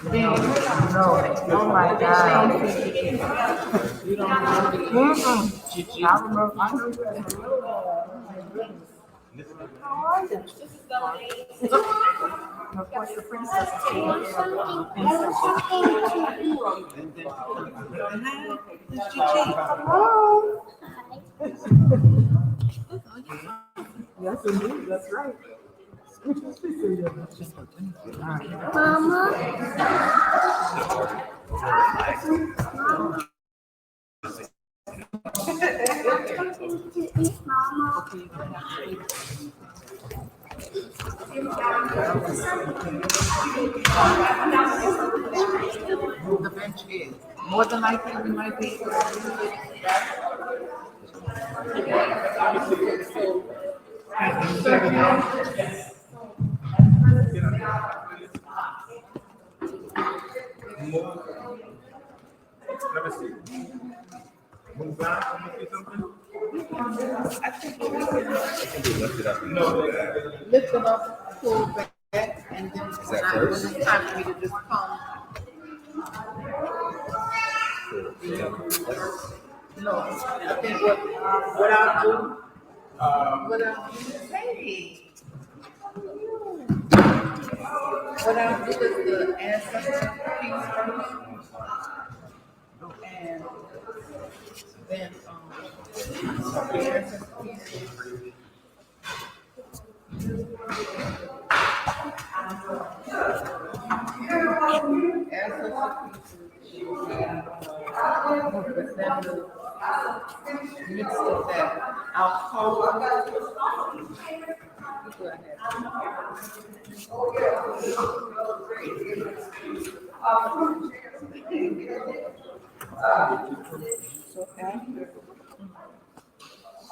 No, oh my God. You don't remember? I remember. I know you as a little boy. How are you? Of course, the princess is taking care of the princess. Hello. Yes, indeed. That's right. Mama. The bench is. More than likely, we might be. Let me see. Move back. Let me see something. Lift it up. No, Lift it up, pull back, and then is that first? it's time for me to just come. No, I think what I'll do, hey, what I'll do is the ancestor piece first, and then the ancestor piece. Midst of that, I'll call. Okay.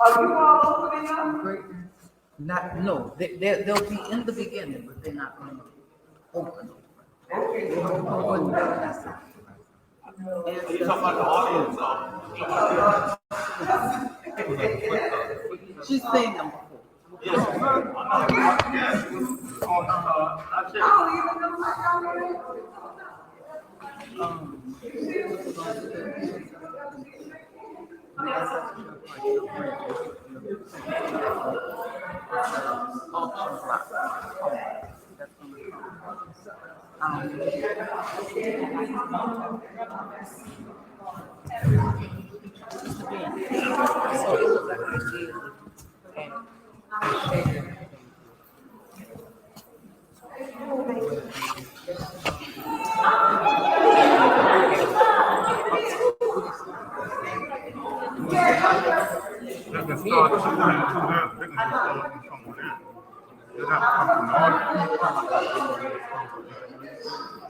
Are you all opening up? Not, no, they'll be in the beginning, but they're not going to open. Okay. You're talking about the audience. She's seen them before. Yes. I don't even know my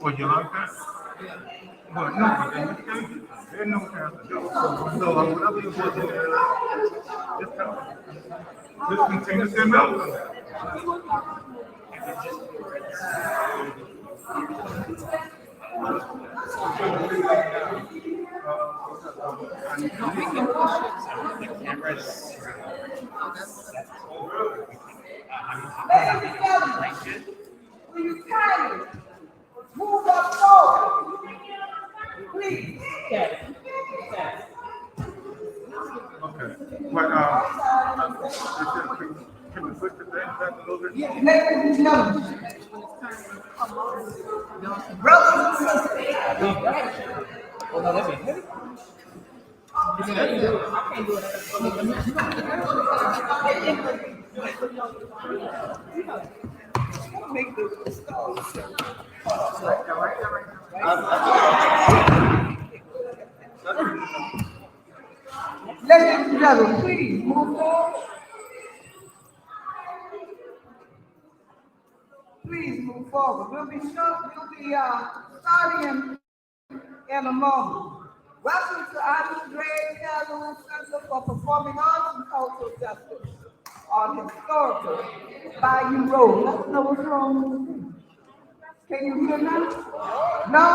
Oh, you like that? Well, no, but in this case, there's no chance to do. So whatever you put in there, just continue to melt on that. Will you kindly move up forward? Please. Okay. But can we switch the thing back a little bit? Ladies and gentlemen, brothers and sisters. Oh, no, that's heavy. I can't do it. Make the ladies and gentlemen, please move forward. Please move forward. We'll be starting in a moment. Welcome to Island Grade Center for Performing Arts and Cultural Justice on historical Bayou Road. Let's know what's wrong with you. Can you hear that? No?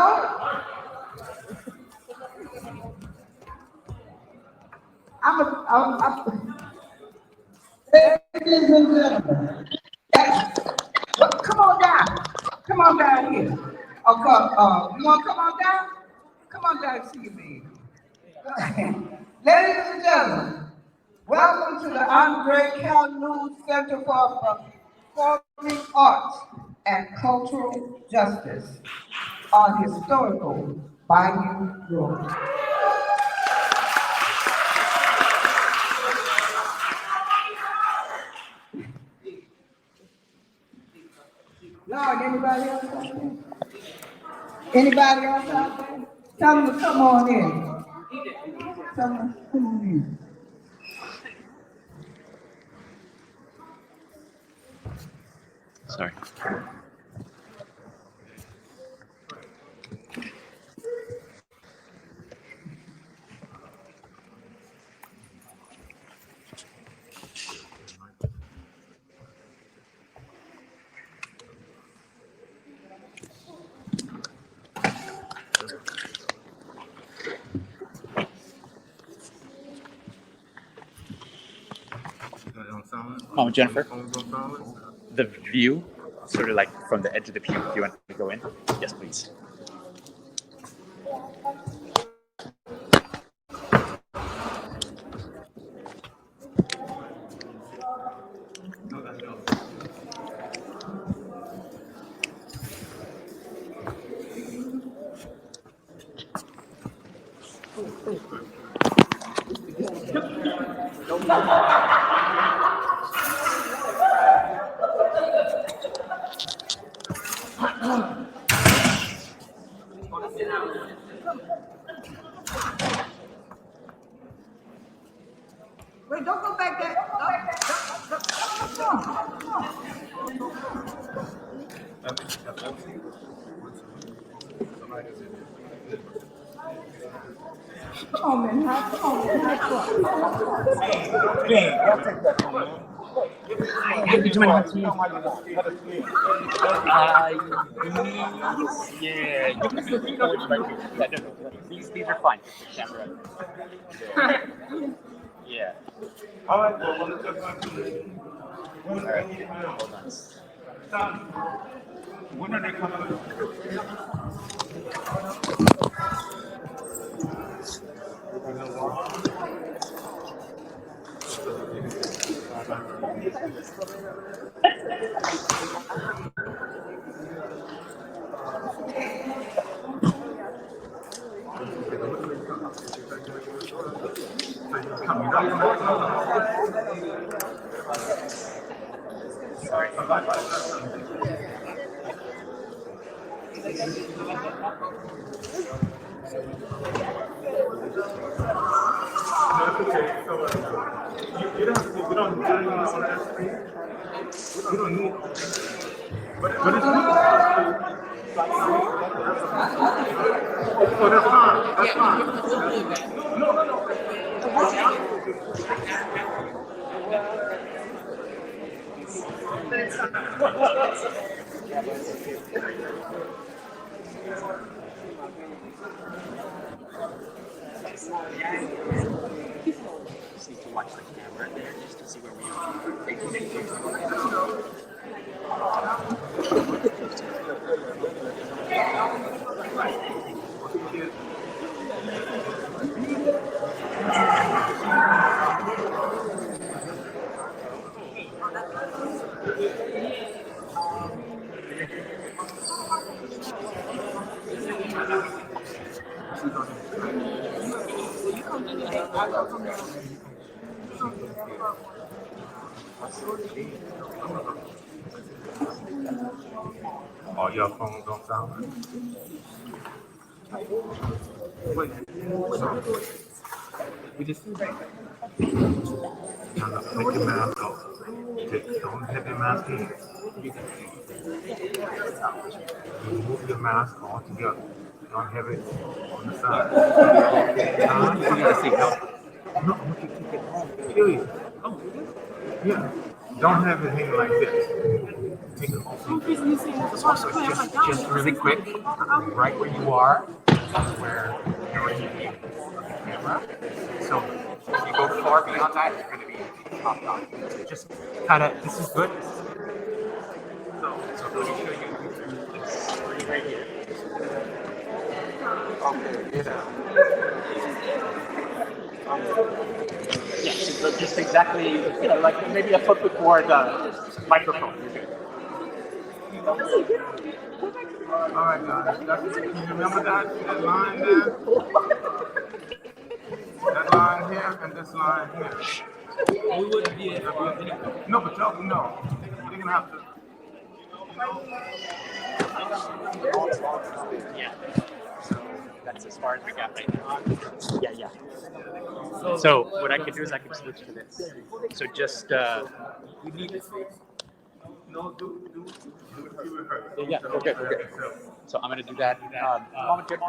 Ladies and gentlemen, come on down. Come on down here. Oh, come, you want to come on down? Come on down and see your baby. Ladies and gentlemen, welcome to the Andre Calhoun Center for Performing Arts and Cultural Justice on historical Bayou Road. Lord, anybody else out there? Anybody else out there? Tell them to come on in. Tell them to come on in. Sorry. Jennifer, the view, sort of like from the edge of the pew, if you want to go in. Yes, please. Wait, don't go back there. Come on, man. Come on, man. Yeah, you can still keep going right here. Yeah, no, these are fine. The camera. Yeah. All right, well, All right. Hold on. when are they coming? Sorry. You don't need but it's good. So that's fine. That's fine. No. Just need to watch the camera there just to see where we are. All your phones on silent. Wait. We just take your mask off. Don't have your mask in. Remove your mask altogether. Don't have it on the side. No, I want you to take it off. Period. Oh, yeah. Don't have it hanging like this. Take it off. Also, just really quick, right where you are, where you're in the camera. So if you go far beyond that, you're going to be popped off. Just kind of, this is good. So let me show you this screen right here. Okay, yeah. Yeah, so just exactly, like maybe a foot before the microphone. You're good. All right, guys. Can you remember that line there? That line here and this line here. We wouldn't be able to anyway. No, but y'all know. You're gonna have to. Yeah. So that's as far as we got right now. Yeah, yeah. So what I could do is I could switch to this. So just We need to see. No, do rehearse. yeah, we're good, we're good. So I'm gonna do that. Mama, good.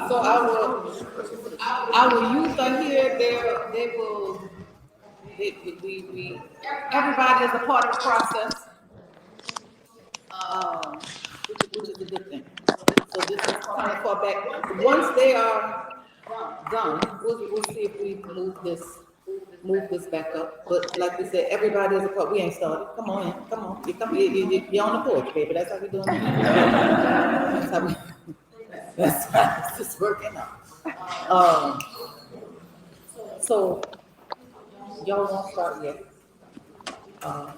So our youth are here, they will, we, everybody is a part of the process, which is a good thing. So this is kind of far back. Once they are done, we'll see if we move this back up. But like we said, everybody is a part, we ain't started. Come on in, come on. You come, you're on the porch, baby, that's how we doing it. That's how we, that's how it's just working out. So y'all won't start yet. So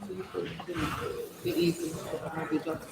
you could be easy. Maybe just.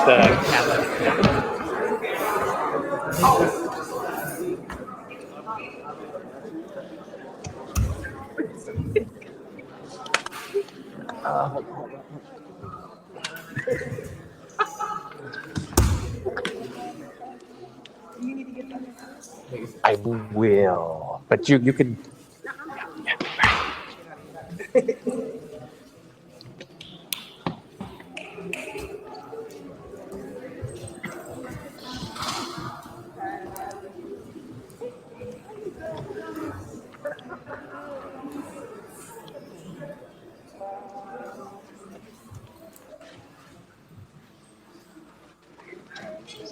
the camera. I will, but you can.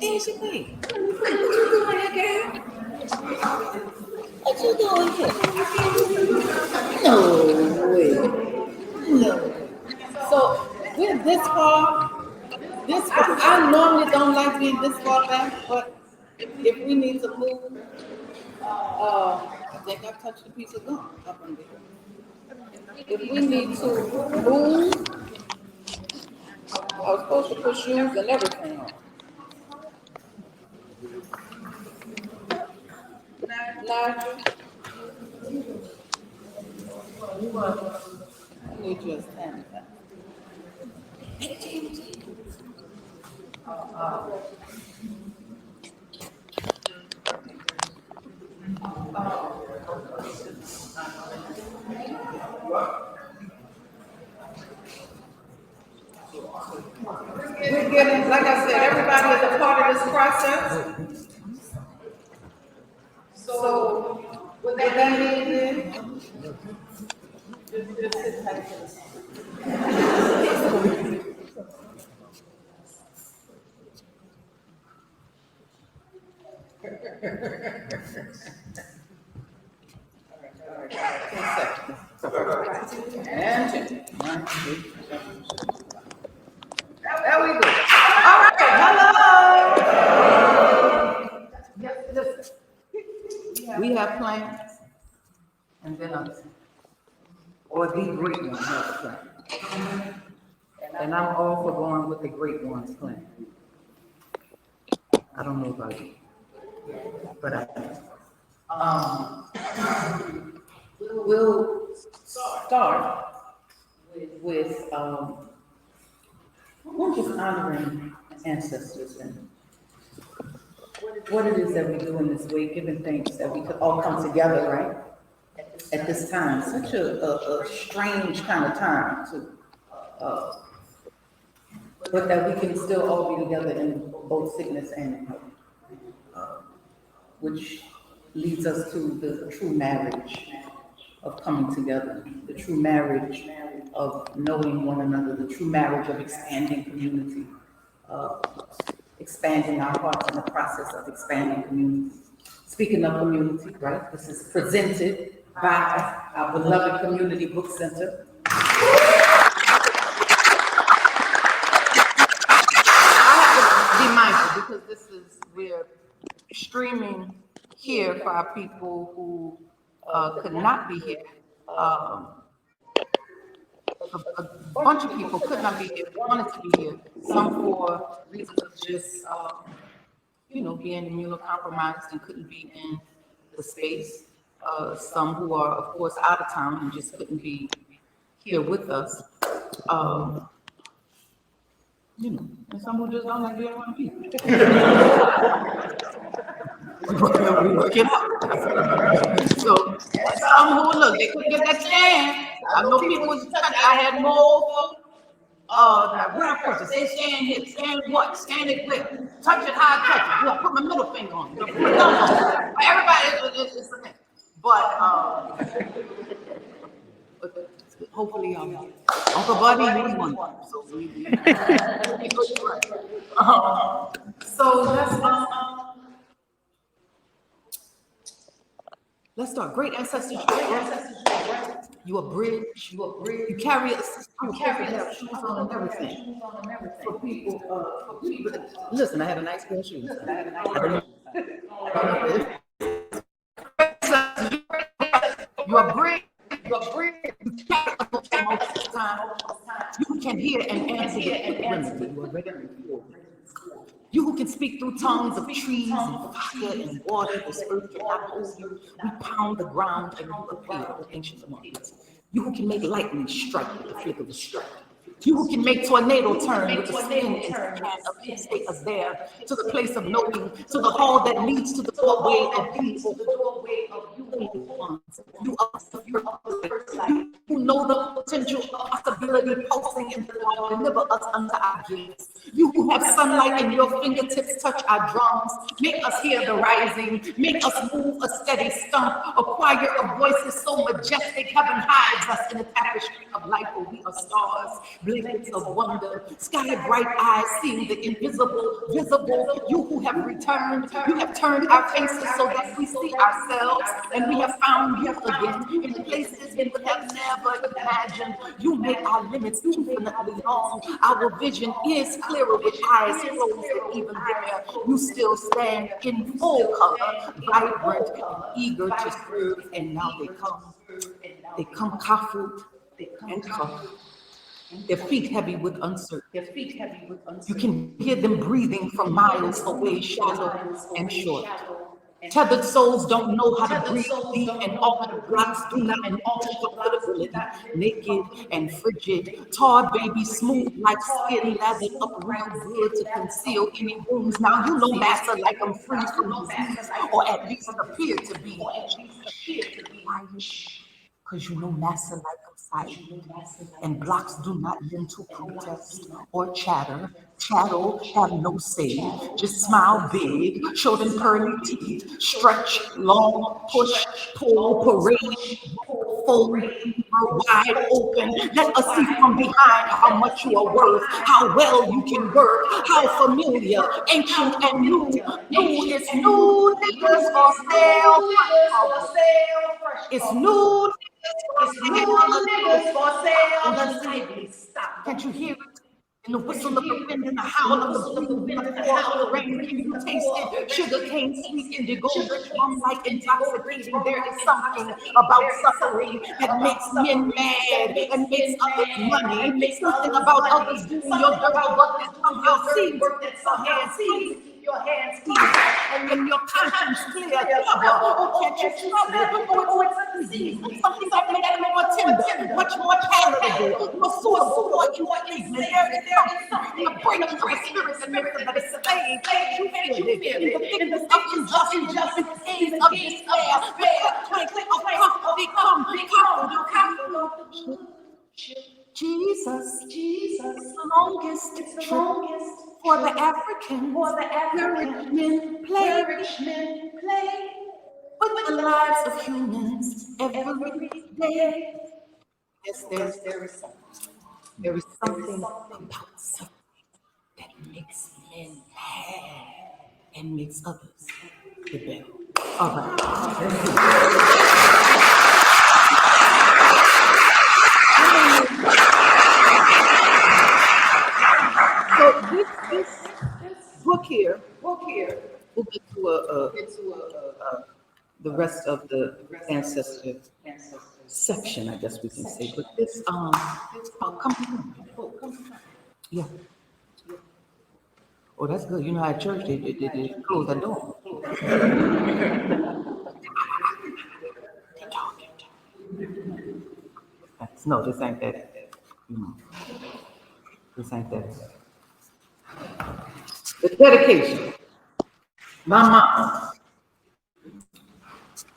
Easy way. What you doing here, girl? What you doing here? No way. No. So we're this far. I normally don't like being this far back, but if we need to move, I think I touched a piece of gum up on there. If we need to move, I was supposed to put shoes and everything on. Nigel, I need you to stand back. again, like I said, everybody is a part of this process. So, with that being said, just sit tight to the side. And two. There we go. All right, hello. Yes, listen. We have plans, and then others, or the great one has a plan. And I'm all for going with the great one's plan. I don't know about you, but I we'll start with we're just honoring ancestors and what it is that we do in this way, giving thanks that we could all come together, right? At this time, such a strange kind of time to, but that we can still all be together in both sickness and health, which leads us to the true marriage of coming together, the true marriage of knowing one another, the true marriage of expanding community, expanding our hearts in the process of expanding community. Speaking of community, right, this is presented by our beloved Community Book Center. I have to be mindful because we're streaming here for our people who could not be here. A bunch of people could not be here, wanted to be here. Some for reasons of just, being immunocompromised and couldn't be in the space. Some who are, of course, out of town and just couldn't be here with us. And some who just don't like being around people. We work it out. So some who look, they couldn't get that chance. I know people was touching. I had more real person. Say stand here, stand what? Stand it quick. Touch it high, touch it. Look, put my middle finger on it. Put my thumb on it. Everybody is the thing. But hopefully Uncle Buddy, you was one. So let's start. Great ancestors. You a bridge. You carry us. You have shoes on and everything. For people, listen, I have a nice pair of shoes. You a bridge. You can hear and answer the You who can speak through tongues of trees and fire and water, this earth cannot hold you. We pound the ground and you appear, O ancient among us. You who can make lightning strike with the flick of a strike. You who can make tornado turn with the spin and can of peace take us there to the place of knowing, to the hall that leads to the doorway of people, the doorway of you who know the potential possibility pulsing in the law, deliver us unto our gates. You who have sunlight in your fingertips, touch our drums, make us hear the rising, make us move a steady stump, a choir of voices so majestic, heaven hides us in a tapestry of light where we are stars, blankets of wonder, sky bright eyes seeing the invisible, visible. You who have returned, you have turned our faces so that we see ourselves, and we have found you again in places we would have never imagined. You make our limits infinitely long. Our vision is clearer with eyes closed, and even there, you still stand in full color, vibrant and eager to serve. And now they come coffeeed and covered. Their feet heavy with uncertainty. You can hear them breathing from miles away, shadow and short. Tethered souls don't know how to breathe deep, and altered blocks do not alter comfortability. Naked and frigid, tar baby smooth like skin, lathered up real good to conceal any wounds. Now you know master like I'm free from disease, or at least appear to be. Why? Because you know master like I'm silent, and blocks do not lend to protest or chatter. Chattel have no say, just smile big, show them pearly teeth, stretch, long, push, pull, parade, fold, wide open. Let us see from behind how much you are worth, how well you can work, how familiar, ancient and new. New is new, niggas for sale. It's new, niggas for sale. Can't you hear it? In the whistle of the wind and the howl of the breeze and the pour of the rain, can you taste it? Sugar cane, sweet indigo, rich rum like intoxicating. There is something about suffering that makes men mad and makes others money. Something about others doing your dirty work that some your seeds. Your hands clean and your conscience clear. Oh, can't you trust it? Oh, it's easy. Something that makes it more tender, much more palatable, more suitable, more intelligent. There is something, a breaking of the spirit that makes it a slave. You feel it in the thickness of injustice, in the days of despair. The click of comfort, come. Jesus, the longest trip for the Africans, where rich men play with the lives of humans every day. Yes, there is something about suffering that makes men mad and makes others rebel. All right. So this book here, we'll get to the rest of the ancestor section, I guess we can say. But this come yeah. Oh, that's good. You know, at church they close the door. They talking. No, this ain't that. This ain't that. The dedication. My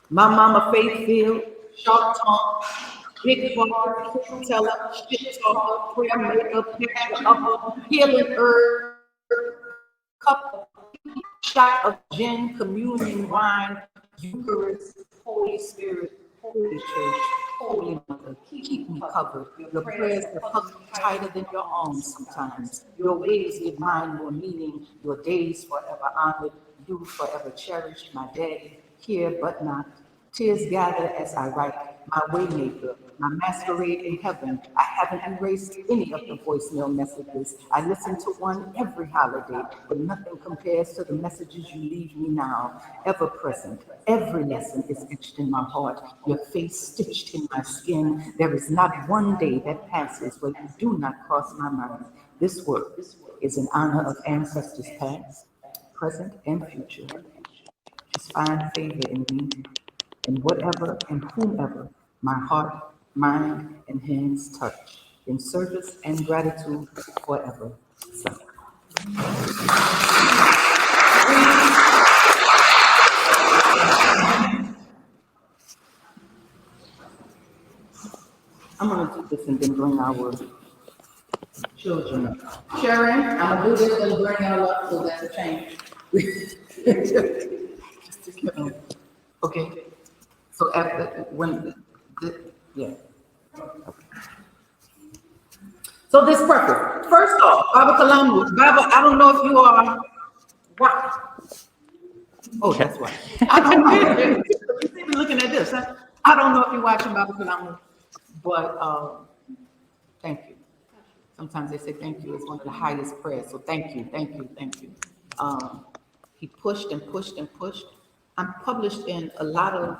mama faith-filled, sharp tongue, big heart, teller, shit talker, prayer maker, picture upper, healing herb, cup, shot of gin, communion wine, Eucharist, Holy Spirit, Holy Church, Holy Mother, keep me covered. Your prayers are hug me tighter than your arms sometimes. Your ways give mine more meaning. Your days forever honored. You forever cherished. My daddy, here but not. Tears gather as I write. My waymaker, my masquerade in heaven. I haven't erased any of the voicemail messages. I listen to one every holiday, but nothing compares to the messages you leave me now. Ever present, every lesson is etched in my heart. Your face stitched in my skin. There is not one day that passes where you do not cross my mind. This work is in honor of ancestors past, present, and future. Just find favor in me, in whatever and whomever my heart, mind, and hands touch, in service and gratitude forever. So. I'm going to do this and then bring our children up. Sharon, I'm going to do this and bring y'all up so that's a change. Okay. So after yeah. Okay. So this preface. First off, Baba Kalamu. Baba, I don't know if you are white. Oh, that's right. I don't know. You see me looking at this. Huh? I don't know if you're watching Baba Kalamu, but thank you. Sometimes they say thank you is one of the highest prayers. So thank you. He pushed and pushed and pushed. I'm published in a lot of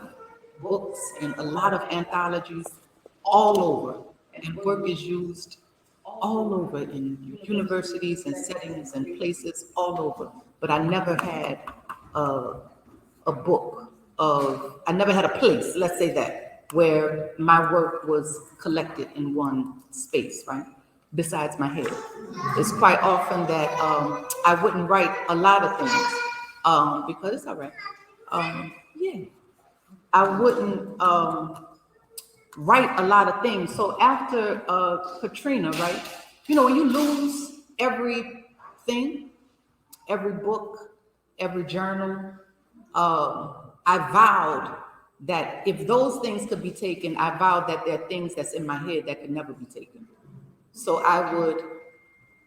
books and a lot of anthologies all over, and work is used all over in universities and settings and places all over. But I never had a book of, I never had a place, let's say that, where my work was collected in one space, right? Besides my head. It's quite often that I wouldn't write a lot of things because it's all right. Yeah, I wouldn't write a lot of things. So after Katrina, right? You know, when you lose everything, every book, every journal, I vowed that if those things could be taken, I vowed that there are things that's in my head that could never be taken. So I would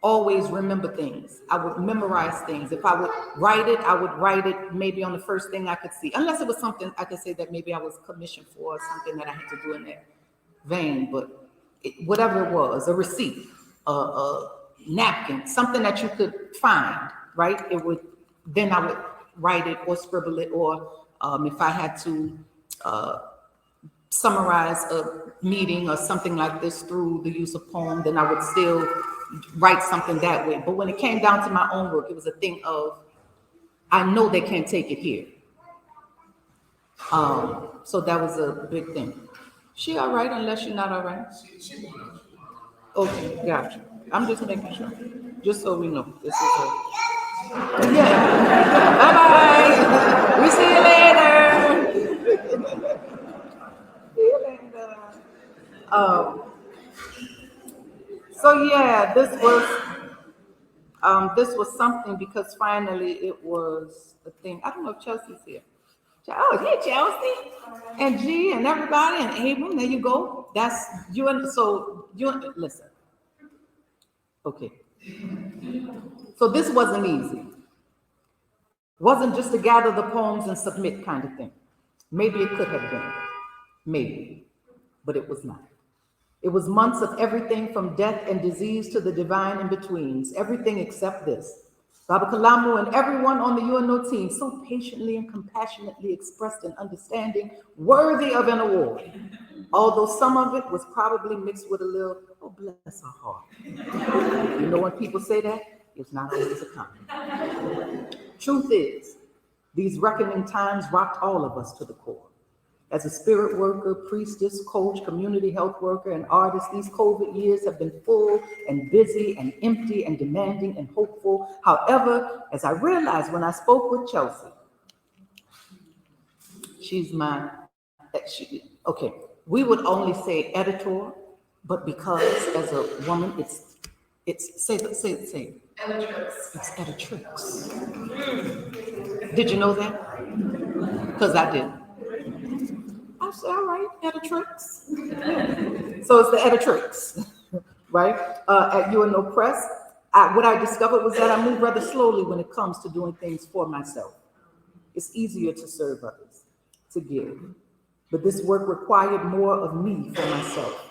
always remember things. I would memorize things. If I would write it, I would write it maybe on the first thing I could see, unless it was something I could say that maybe I was commissioned for, or something that I had to do in that vein. But whatever it was, a receipt, a napkin, something that you could find, right? Then I would write it or scribble it, or if I had to summarize a meeting or something like this through the use of poem, then I would still write something that way. But when it came down to my own work, it was a thing of, I know they can't take it here. So that was a big thing. She all right unless you're not all right? Okay, gotcha. I'm just making sure, just so we know. This is a, yeah. Bye-bye. We see you later. See you later. So yeah, this was something, because finally it was a thing. I don't know if Chelsea's here. Oh, hey, Chelsea, and G, and everybody, and Abram. There you go. That's you. And so you listen. Okay. So this wasn't easy. Wasn't just to gather the poems and submit kind of thing. Maybe it could have been, maybe, but it was not. It was months of everything from death and disease to the divine in-betweens, everything except this. Baba Kalamu and everyone on the UNO team so patiently and compassionately expressed an understanding worthy of an award, although some of it was probably mixed with a little, oh, bless her heart. You know when people say that? It's not always a compliment. Truth is, these reckoning times rocked all of us to the core. As a spirit worker, priestess, coach, community health worker, and artist, these COVID years have been full and busy and empty and demanding and hopeful. However, as I realized when I spoke with Chelsea, okay, we would only say editor, but because as a woman, say it. Editrix. It's editrix. Did you know that? Because I did. I said, all right, editrix. So it's the editrix, right? At UNO Press, what I discovered was that I move rather slowly when it comes to doing things for myself. It's easier to serve others, to give. But this work required more of me for myself,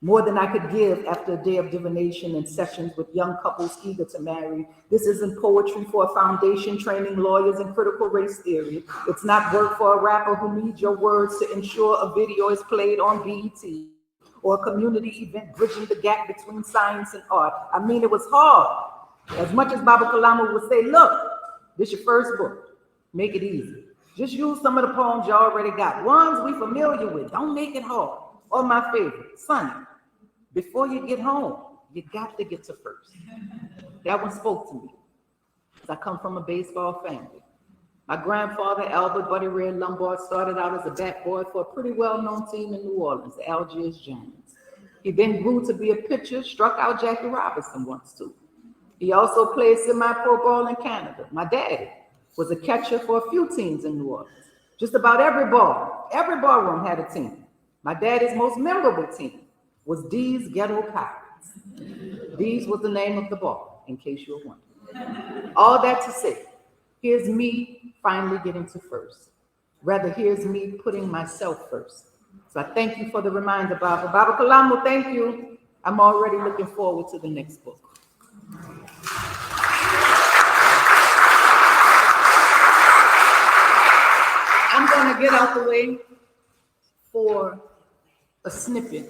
more than I could give after a day of divination and sessions with young couples eager to marry. This isn't poetry for a foundation training lawyers in critical race theory. It's not work for a rapper who needs your words to ensure a video is played on BET, or a community event bridging the gap between science and art. I mean, it was hard. As much as Baba Kalama would say, look, this your first book. Make it easy. Just use some of the poems you already got. Ones we familiar with. Don't make it hard. Or my favorite, Sunni. Before you get home, you got to get to first. That one spoke to me. I come from a baseball family. My grandfather, Albert Buddy Red Lombard, started out as a bat boy for a pretty well-known team in New Orleans, the Algiers Giants. He then grew to be a pitcher, struck out Jackie Robinson once too. He also played semi-pro ball in Canada. My daddy was a catcher for a few teams in New Orleans. Just about every ballroom had a team. My daddy's most memorable team was D's Ghetto Pirates. D's was the name of the ball, in case you're wondering. All that to say, here's me finally getting to first. Rather, here's me putting myself first. So I thank you for the reminder, Baba. Baba Kalamu, thank you. I'm already looking forward to the next book. I'm going to get out the way for a snippet.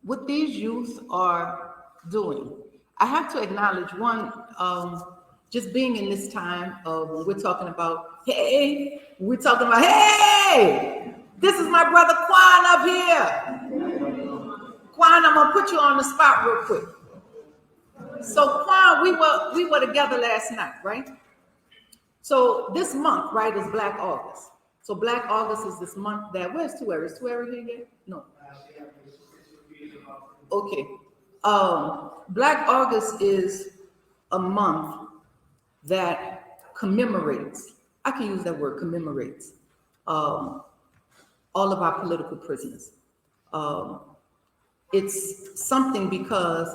What these youth are doing, I have to acknowledge one, just being in this time of when we're talking about, hey, this is my brother Quan up here. Quan, I'm gonna put you on the spot real quick. So Quan, we were together last night, right? So this month, right, is Black August. So Black August is this month that, where's Tueri? Is Tueri here yet? No. Okay. Black August is a month that commemorates, I can use that word, commemorates, all of our political prisoners. It's something because,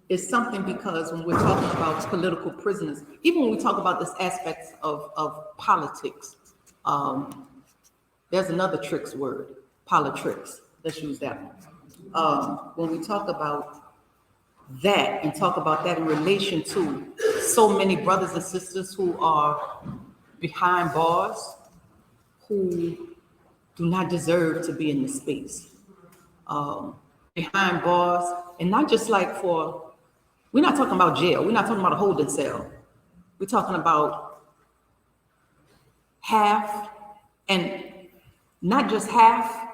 it's something because when we're talking about political prisoners, even when we talk about this aspect of politics, there's another tricks word, politricks. Let's use that one. When we talk about that and talk about that in relation to so many brothers and sisters who are behind bars, who do not deserve to be in the space. Behind bars, and not just like for, we're not talking about jail, we're not talking about a holding cell. We're talking about half, and not just half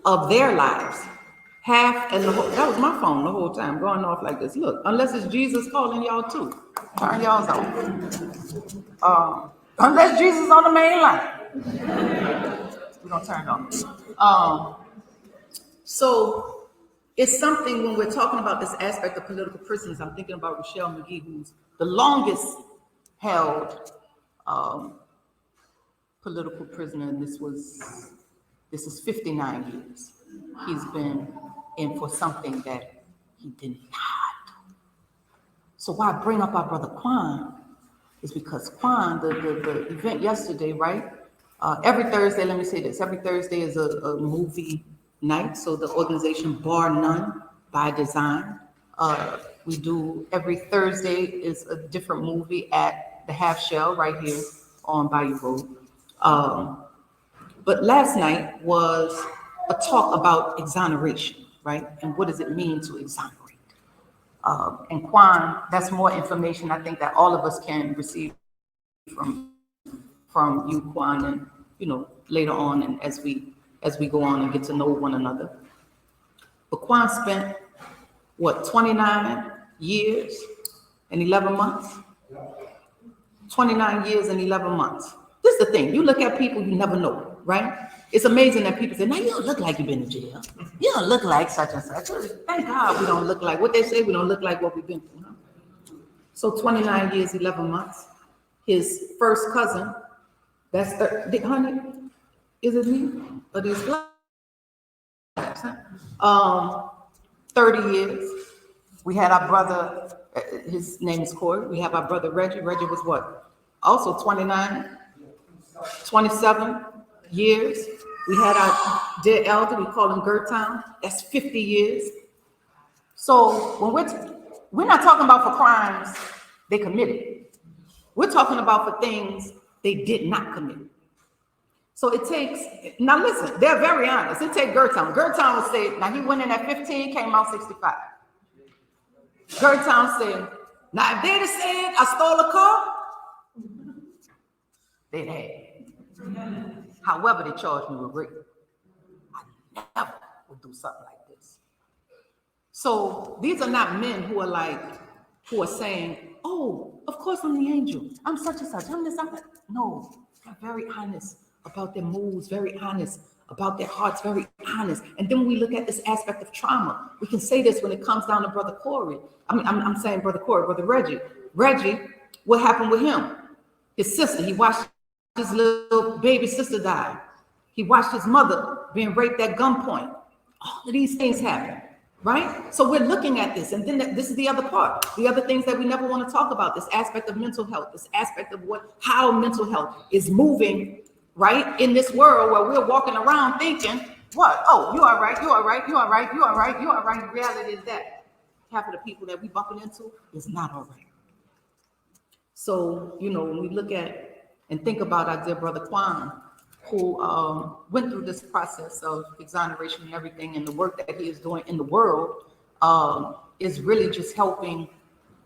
of their lives, half and the whole, that was my phone the whole time going off like this. Look, unless it's Jesus calling y'all too, turn y'all on. Unless Jesus on the main line, we're gonna turn on. So it's something when we're talking about this aspect of political prisoners, I'm thinking about Rochelle McGee, who's the longest held political prisoner, and this is 59 years. He's been in for something that he did not. So why I bring up our brother Quan is because Quan, the event yesterday, right? Every Thursday, let me say this, every Thursday is a movie night. So the organization Bar None by Design, we do every Thursday is a different movie at the Half Shell right here on Bayou Road. But last night was a talk about exoneration, right? And what does it mean to exonerate? And Quan, that's more information I think that all of us can receive from you, Quan, and later on, and as we go on and get to know one another. But Quan spent, 29 years and 11 months? 29 years and 11 months. This is the thing. You look at people, you never know, right? It's amazing that people say, now you don't look like you've been in jail. You don't look like such and such. Thank God we don't look like what they say. We don't look like what we've been through. Huh? So 29 years, 11 months. His first cousin, that's honey, is it me? Or these blacks? 30 years. We had our brother, his name is Corey. We have our brother Reggie. Reggie was what? Also 29, 27 years. We had our dear elder, we call him Gertown. That's 50 years. So when we're not talking about for crimes they committed. We're talking about for things they did not commit. So it takes, now listen, they're very honest. It takes Gertown. Gertown will say, now he went in at 15, came out 65. Gertown said, now if they'd have said I stole a car, they'd have. However, they charged me with rape. I never would do something like this. So these are not men who are saying, oh, of course I'm the angel. I'm such and such. I'm this, I'm that. No, they're very honest about their moves, very honest about their hearts, very honest. And then when we look at this aspect of trauma, we can say this when it comes down to Brother Corey. I'm saying Brother Corey, Brother Reggie. Reggie, what happened with him? His sister, he watched his little baby sister die. He watched his mother being raped at gunpoint. All of these things happen, right? So we're looking at this, and then this is the other part, the other things that we never want to talk about, this aspect of mental health, this aspect of how mental health is moving, right, in this world where we're walking around thinking, what? Oh, you all right, you all right, you all right, you all right, you all right. The reality is that half of the people that we bumping into is not all right. So, when we look at and think about our dear brother Quan, who went through this process of exoneration and everything, and the work that he is doing in the world is really just helping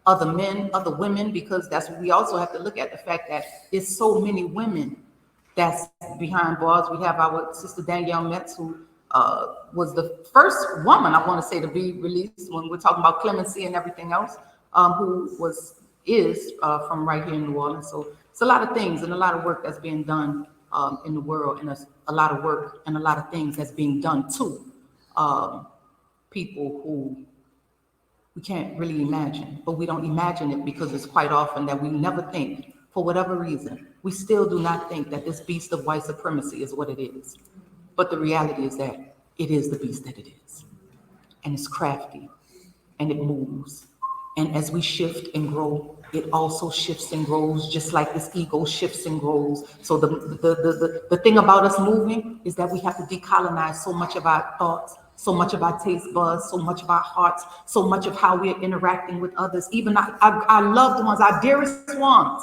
other men, other women, because that's what we also have to look at, the fact that it's so many women that's behind bars. We have our sister Danielle Metz, who was the first woman, I want to say, to be released when we're talking about clemency and everything else, who is from right here in New Orleans. So it's a lot of things and a lot of work that's being done in the world, and a lot of work and a lot of things that's being done to people who we can't really imagine, but we don't imagine it because it's quite often that we never think, for whatever reason, we still do not think that this beast of white supremacy is what it is. But the reality is that it is the beast that it is. And it's crafty, and it moves. And as we shift and grow, it also shifts and grows, just like this ego shifts and grows. So the thing about us moving is that we have to decolonize so much of our thoughts, so much of our taste buds, so much of our hearts, so much of how we're interacting with others, even our loved ones, our dearest ones.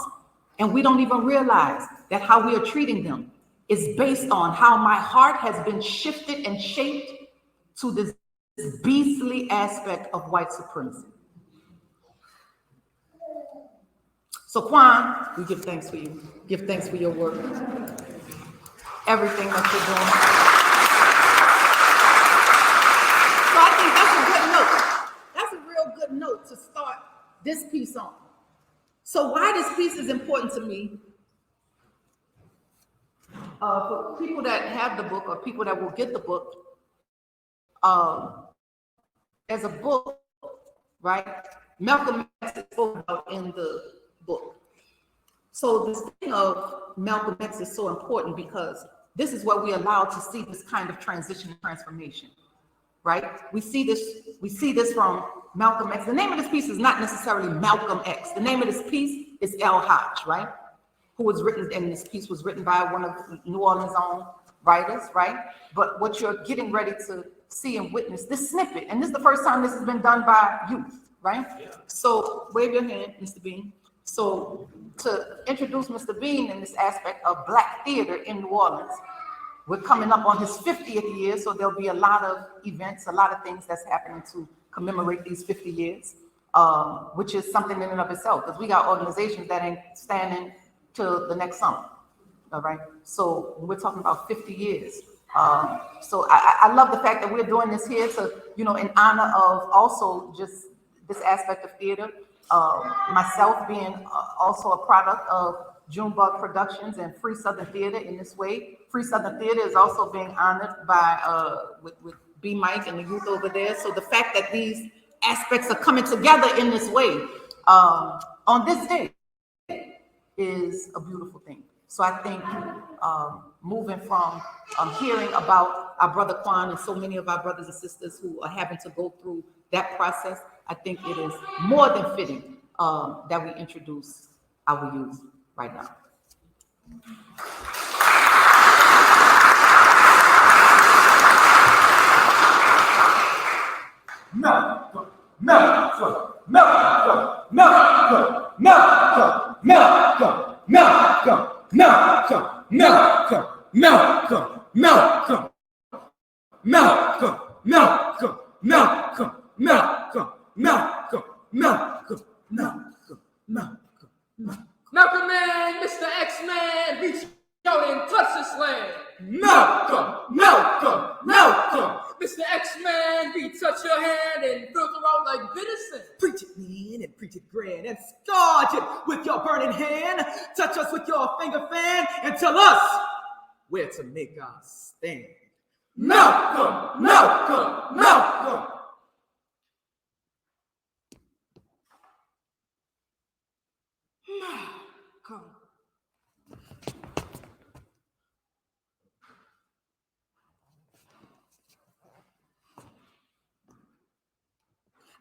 And we don't even realize that how we are treating them is based on how my heart has been shifted and shaped to this beastly aspect of white supremacy. So Quan, we give thanks for you. Give thanks for your work. Everything that you're doing. So I think that's a good note. That's a real good note to start this piece on. So why this piece is important to me, for people that have the book or people that will get the book, there's a book, right? Malcolm X is spoken about in the book. So this thing of Malcolm X is so important because this is what we allow to see this kind of transition and transformation, right? We see this from Malcolm X. The name of this piece is not necessarily Malcolm X. The name of this piece is El Hajj, right? Who was written, and this piece was written by one of New Orleans' own writers, right? But what you're getting ready to see and witness, this snippet, and this is the first time this has been done by youth, right? Yeah. So wave your hand, Mr. Bean. So to introduce Mr. Bean in this aspect of Black theater in New Orleans, we're coming up on his 50th year, so there'll be a lot of events, a lot of things that's happening to commemorate these 50 years, which is something in and of itself, because we got organizations that ain't standing till the next summer, all right? So we're talking about 50 years. So I love the fact that we're doing this here to, in honor of also just this aspect of theater. Myself being also a product of Junebug Productions and Free Southern Theater in this way. Free Southern Theater is also being honored by with B. Mike and the youth over there. So the fact that these aspects are coming together in this way on this day is a beautiful thing. So I think moving from hearing about our brother Quan and so many of our brothers and sisters who are having to go through that process, I think it is more than fitting that we introduce our youth right now. Malcolm Man, Mr. X-Man, reach out and touch this land. Malcolm. Mr. X-Man, we touch your hand and filter out like venison. Preach it mean and preach it grand and scourge it with your burning hand. Touch us with your finger fan and tell us where to make our stand. Malcolm.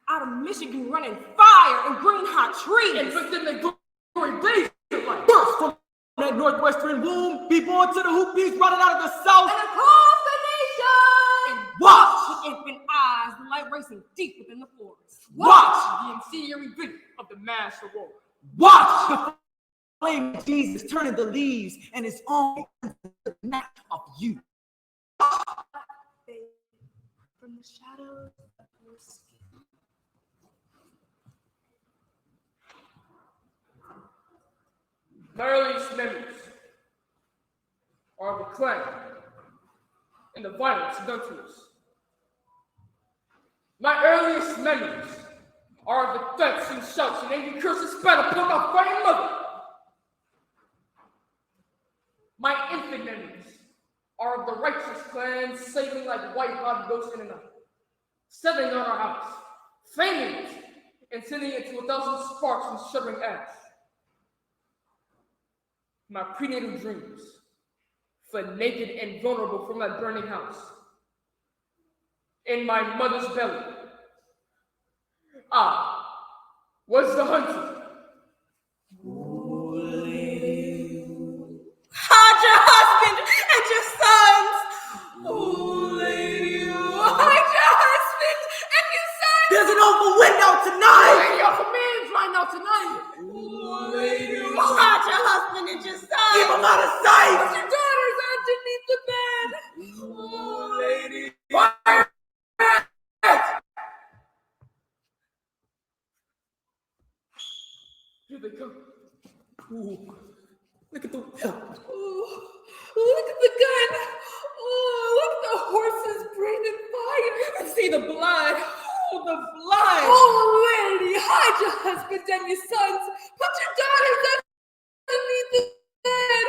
Out of Michigan running fire and green hot trees. And within the glory days like Burst from that northwestern womb, be born to the hoopies running out of the south. And across the nation. And watch with infant eyes, the light racing deep within the forest. Watch the incendiary event of the mass aurora. Watch the flame of Jesus turning the leaves and his own not of you. From the shadows of your skin. My earliest memories are of the clan and the violence done to us. My earliest memories are of the threats and shouts and angry curses spat upon my frightened mother. My infant are of the righteous clan, sailing like white-hot ghosts in the night, settling on our house, flaming it, and sending it to 1,000 sparks and shuddering ash. My prenatal dreams fled naked and vulnerable from that burning house. In my mother's belly, I was the hunter. Hide your husband and your sons. Oh, lady, hide your husband and your sons. There's an open window tonight. Lady, your command's right now tonight. Oh, lady, hide your husband and your sons. Keep them out of sight. But your daughter's underneath the bed. Oh, lady. Here they come. Ooh, look at the Oh, look at the gun. Oh, look at the horses breathing fire. And see the blood. Oh, the blood. Oh, lady, hide your husband and your sons. Put your daughters underneath the bed.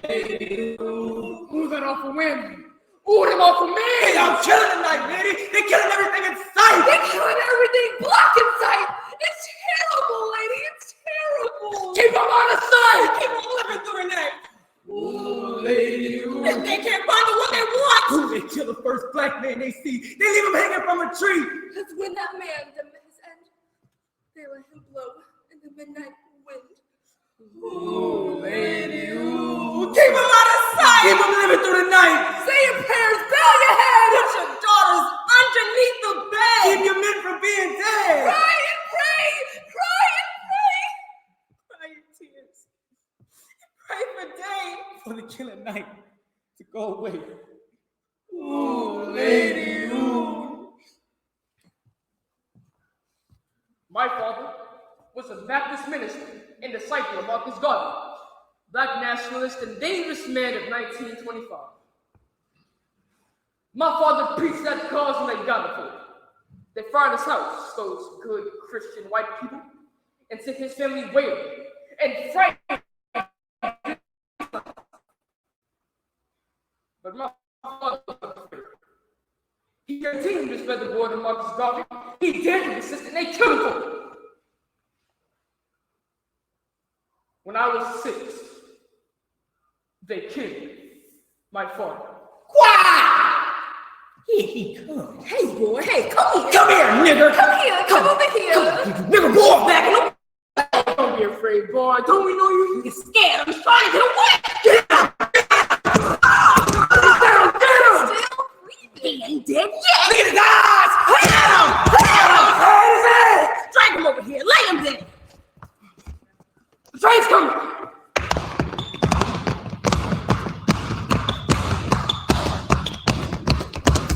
lady. Ooh, that awful wind. Ooh, them awful men. Hey, I'm killing tonight, lady. They're killing everything in sight. They're killing everything black in sight. It's terrible, lady. It's terrible. Keep them out of sight. Keep them living through the night. Ooh, lady. If they can't find the one they want. Ooh, they kill the first black man they see. They leave him hanging from a tree. Because when that man met his end, they let him blow in the midnight wind. Ooh, lady. Ooh. Keep him out of sight. Keep him living through the night. Say your prayers, bow your head. Put your daughters underneath the bed. Keep your men from being dead. Cry and pray. Cry and pray. Cry in tears. Pray for day. For the killing night to go away. Ooh, lady. Ooh. My father was a Baptist minister and disciple of Marcus Garvey, black nationalist and dangerous man of 1925. My father preached that cause and they got it for it. They fired his house, those good Christian white people, and sent his family wailing and frightened. But my father was afraid. He continued to spread the word of Marcus Garvey. He dared to resist and they killed him for it. When I was 6, they killed my father. Why? Here he comes. Hey, boy. Hey, come here. Come here, nigger. Come here. Come over here. Nigger, boy, back up. Don't be afraid, boy. Don't we know you? You're scared. I'm just trying to get away. Get out. Still breathing. He ain't dead yet. Look at his eyes. Hit him. Hit him. Hit his head. Drag him over here. Lay him there. The train's coming.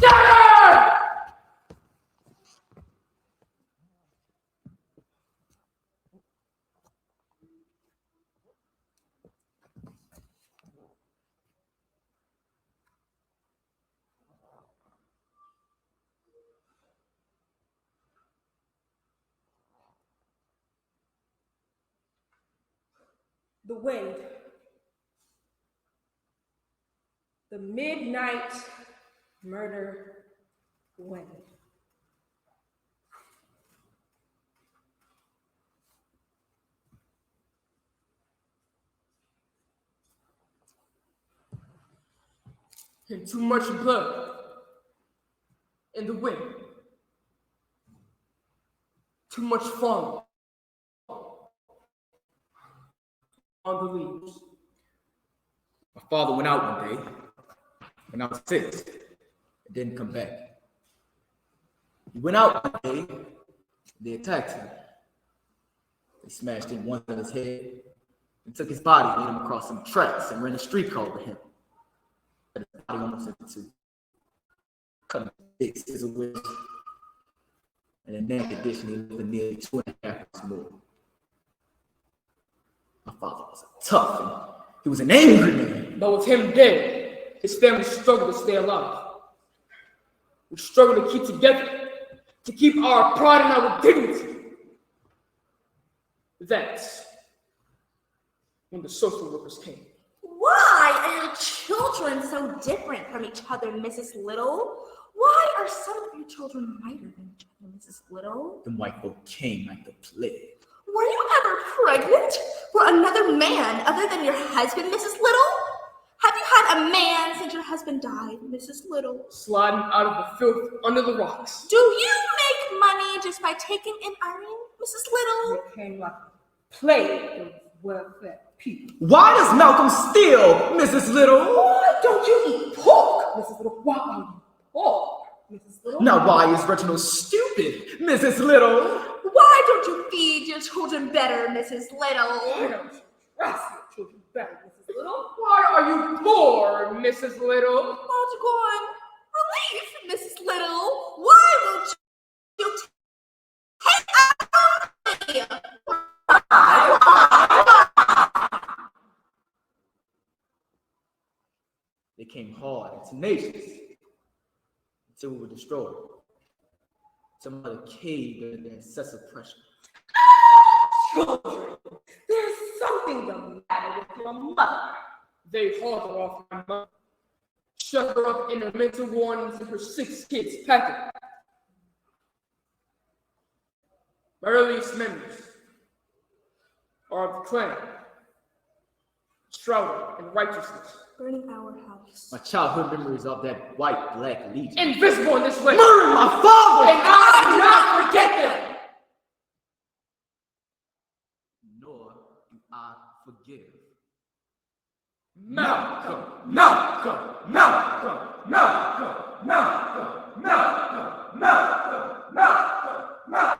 Yeah! The wind. The midnight murder wind. And too much blood in the wind. Too much falling on the leaves. My father went out one day when I was 6 and didn't come back. He went out one day, they attacked him. They smashed in one of his head and took his body, laid him across some tracks and ran a streetcar over him. His body almost into two. Cut him big scissor whip. And in that condition, he lived for nearly 2.5 years more. My father was tough and he was an angry man. But with him dead, his family struggled to stay alive. We struggled to keep together, to keep our pride and our dignity. That's when the social workers came. Why are your children so different from each other, Mrs. Little? Why are some of your children whiter than each other, Mrs. Little? The white folk came like the plague. Were you ever pregnant for another man other than your husband, Mrs. Little? Have you had a man since your husband died, Mrs. Little? Sliding out of the filth under the rocks. Do you make money just by taking and earning, Mrs. Little? It came like a plague of welfare people. Why does Malcolm steal, Mrs. Little? Why don't you eat pork, Mrs. Little? Why are you poor, Mrs. Little? Now why is Reginald stupid, Mrs. Little? Why don't you feed your children better, Mrs. Little? Why don't you dress your children better, Mrs. Little? Why are you poor, Mrs. Little? Won't you go on relief, Mrs. Little? Why won't you take out me? They came hard and tenacious until we were destroyed. Some other caved under their incessant pressure. Children, there's something the matter with your mother. They hauled her off my mother, shut her up in her mental warnings and her 6 kids packing. My earliest memories are of the clan, shrouded in righteousness. Burning our house. My childhood memories of that white-black legion. Invisible in this way. Murdering my father! And I do not forget them. Nor do I forgive. Malcolm, Malcolm, Malcolm, Malcolm, Malcolm, Malcolm, Malcolm, Malcolm, Malcolm.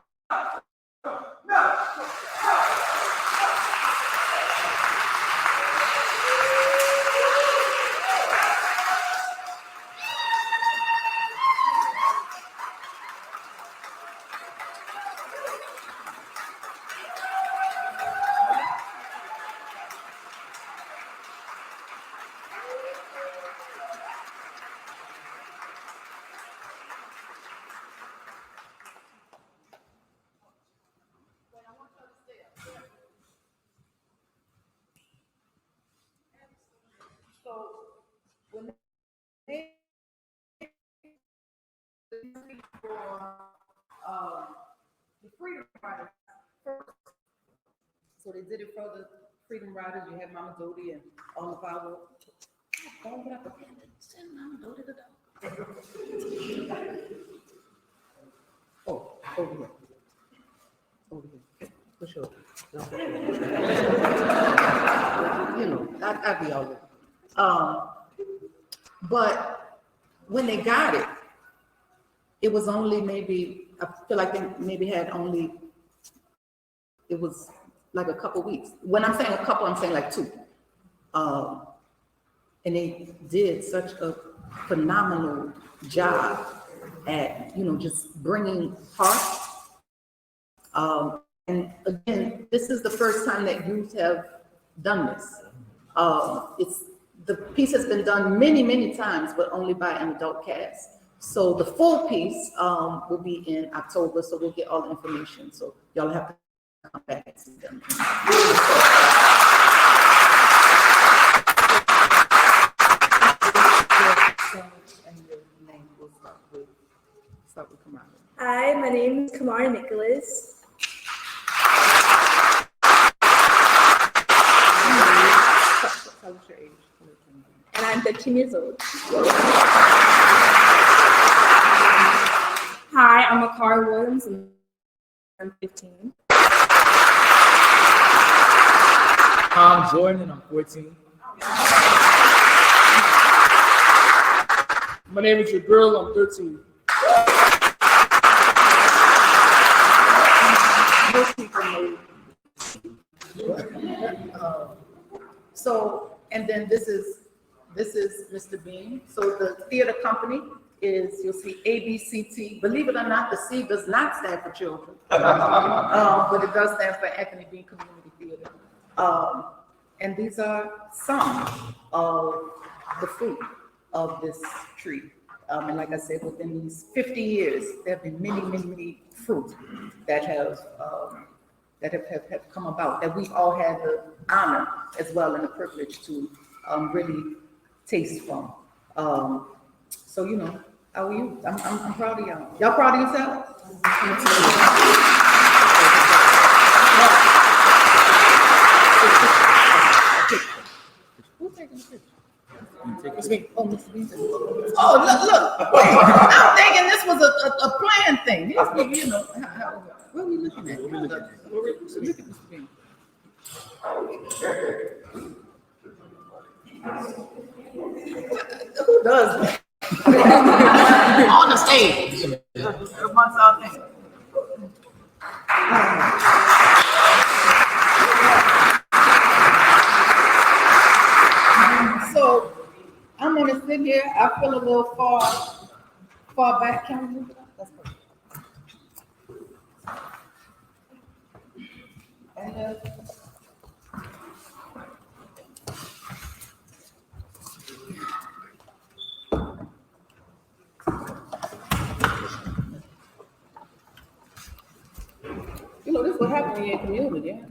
So when they for the Freedom Riders first, so they did it for the Freedom Riders. You had Mama Dodie and all the power. Don't get up the send Mama Dodie to the Oh, over here. Over here. For sure. You know, I'd be all over. But when they got it, it was only maybe, I feel like they maybe had only, it was like a couple weeks. When I'm saying a couple, I'm saying like 2. And they did such a phenomenal job at, you know, just bringing heart. And again, this is the first time that youth have done this. The piece has been done many, many times, but only by an adult cast. So the full piece will be in October, so we'll get all the information. So y'all have to come back and see them. And your name will start with Kamara. Hi, my name is Kamara Nicholas. Tell us your age. And I'm 13 years old. Hi, I'm Akara Williams and I'm 15. I'm Jordan and I'm 14. My name is Jabril, I'm 13. Most people know. So, and then this is Mr. Bean. So the theater company is, you'll see ABCT. Believe it or not, the C does not stand for children, but it does stand for Anthony Bean Community Theater. And these are some of the fruit of this tree. And like I said, within these 50 years, there have been many, many, many fruit that have come about, that we've all had the honor as well and the privilege to really taste from. So how are you? I'm proud of y'all. Y'all proud of yourself? Who's taking the picture? It's me. Oh, Mr. Beasley. Oh, look. I'm thinking this was a planned thing. What are we looking at? Look at this thing. Who does that? On the stage. Amongst our things. So I'm gonna sit here. I feel a little far back. Can we move it up? That's perfect. And this is what happens when you're in community. Yeah?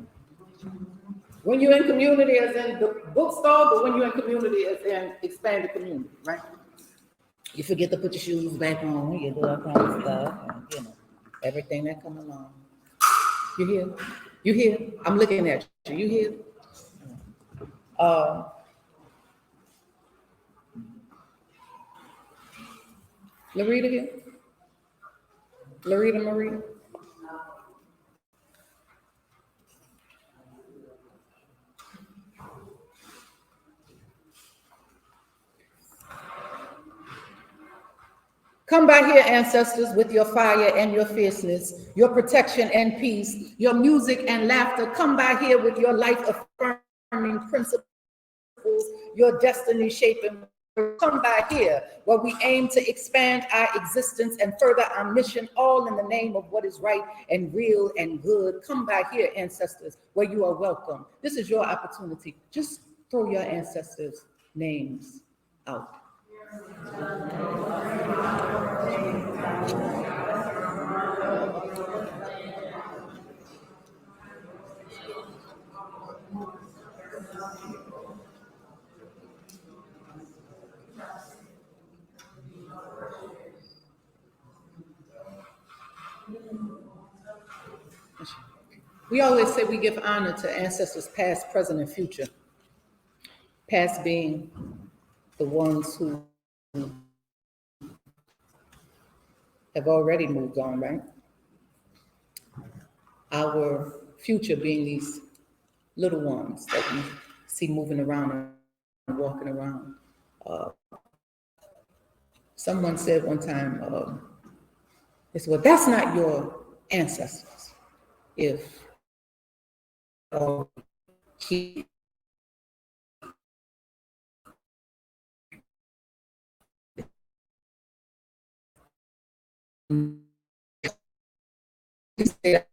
When you're in community, as in the bookstore, but when you're in community, as in expanded community, right? You forget to put your shoes back on, you do all kind of stuff, and, everything that come along. You hear? You hear? I'm looking at you. You hear? Larita here? Larita Marie? Come by here, ancestors, with your fire and your fierceness, your protection and peace, your music and laughter. Come by here with your life-affirming principles, your destiny-shaping. Come by here where we aim to expand our existence and further our mission, all in the name of what is right and real and good. Come by here, ancestors, where you are welcome. This is your opportunity. Just throw your ancestors' names out. We always say we give honor to ancestors past, present, and future. Past being the ones who have already moved on, right? Our future being these little ones that we see moving around and walking around. Someone said one time, they said, well, that's not your ancestors. If he said,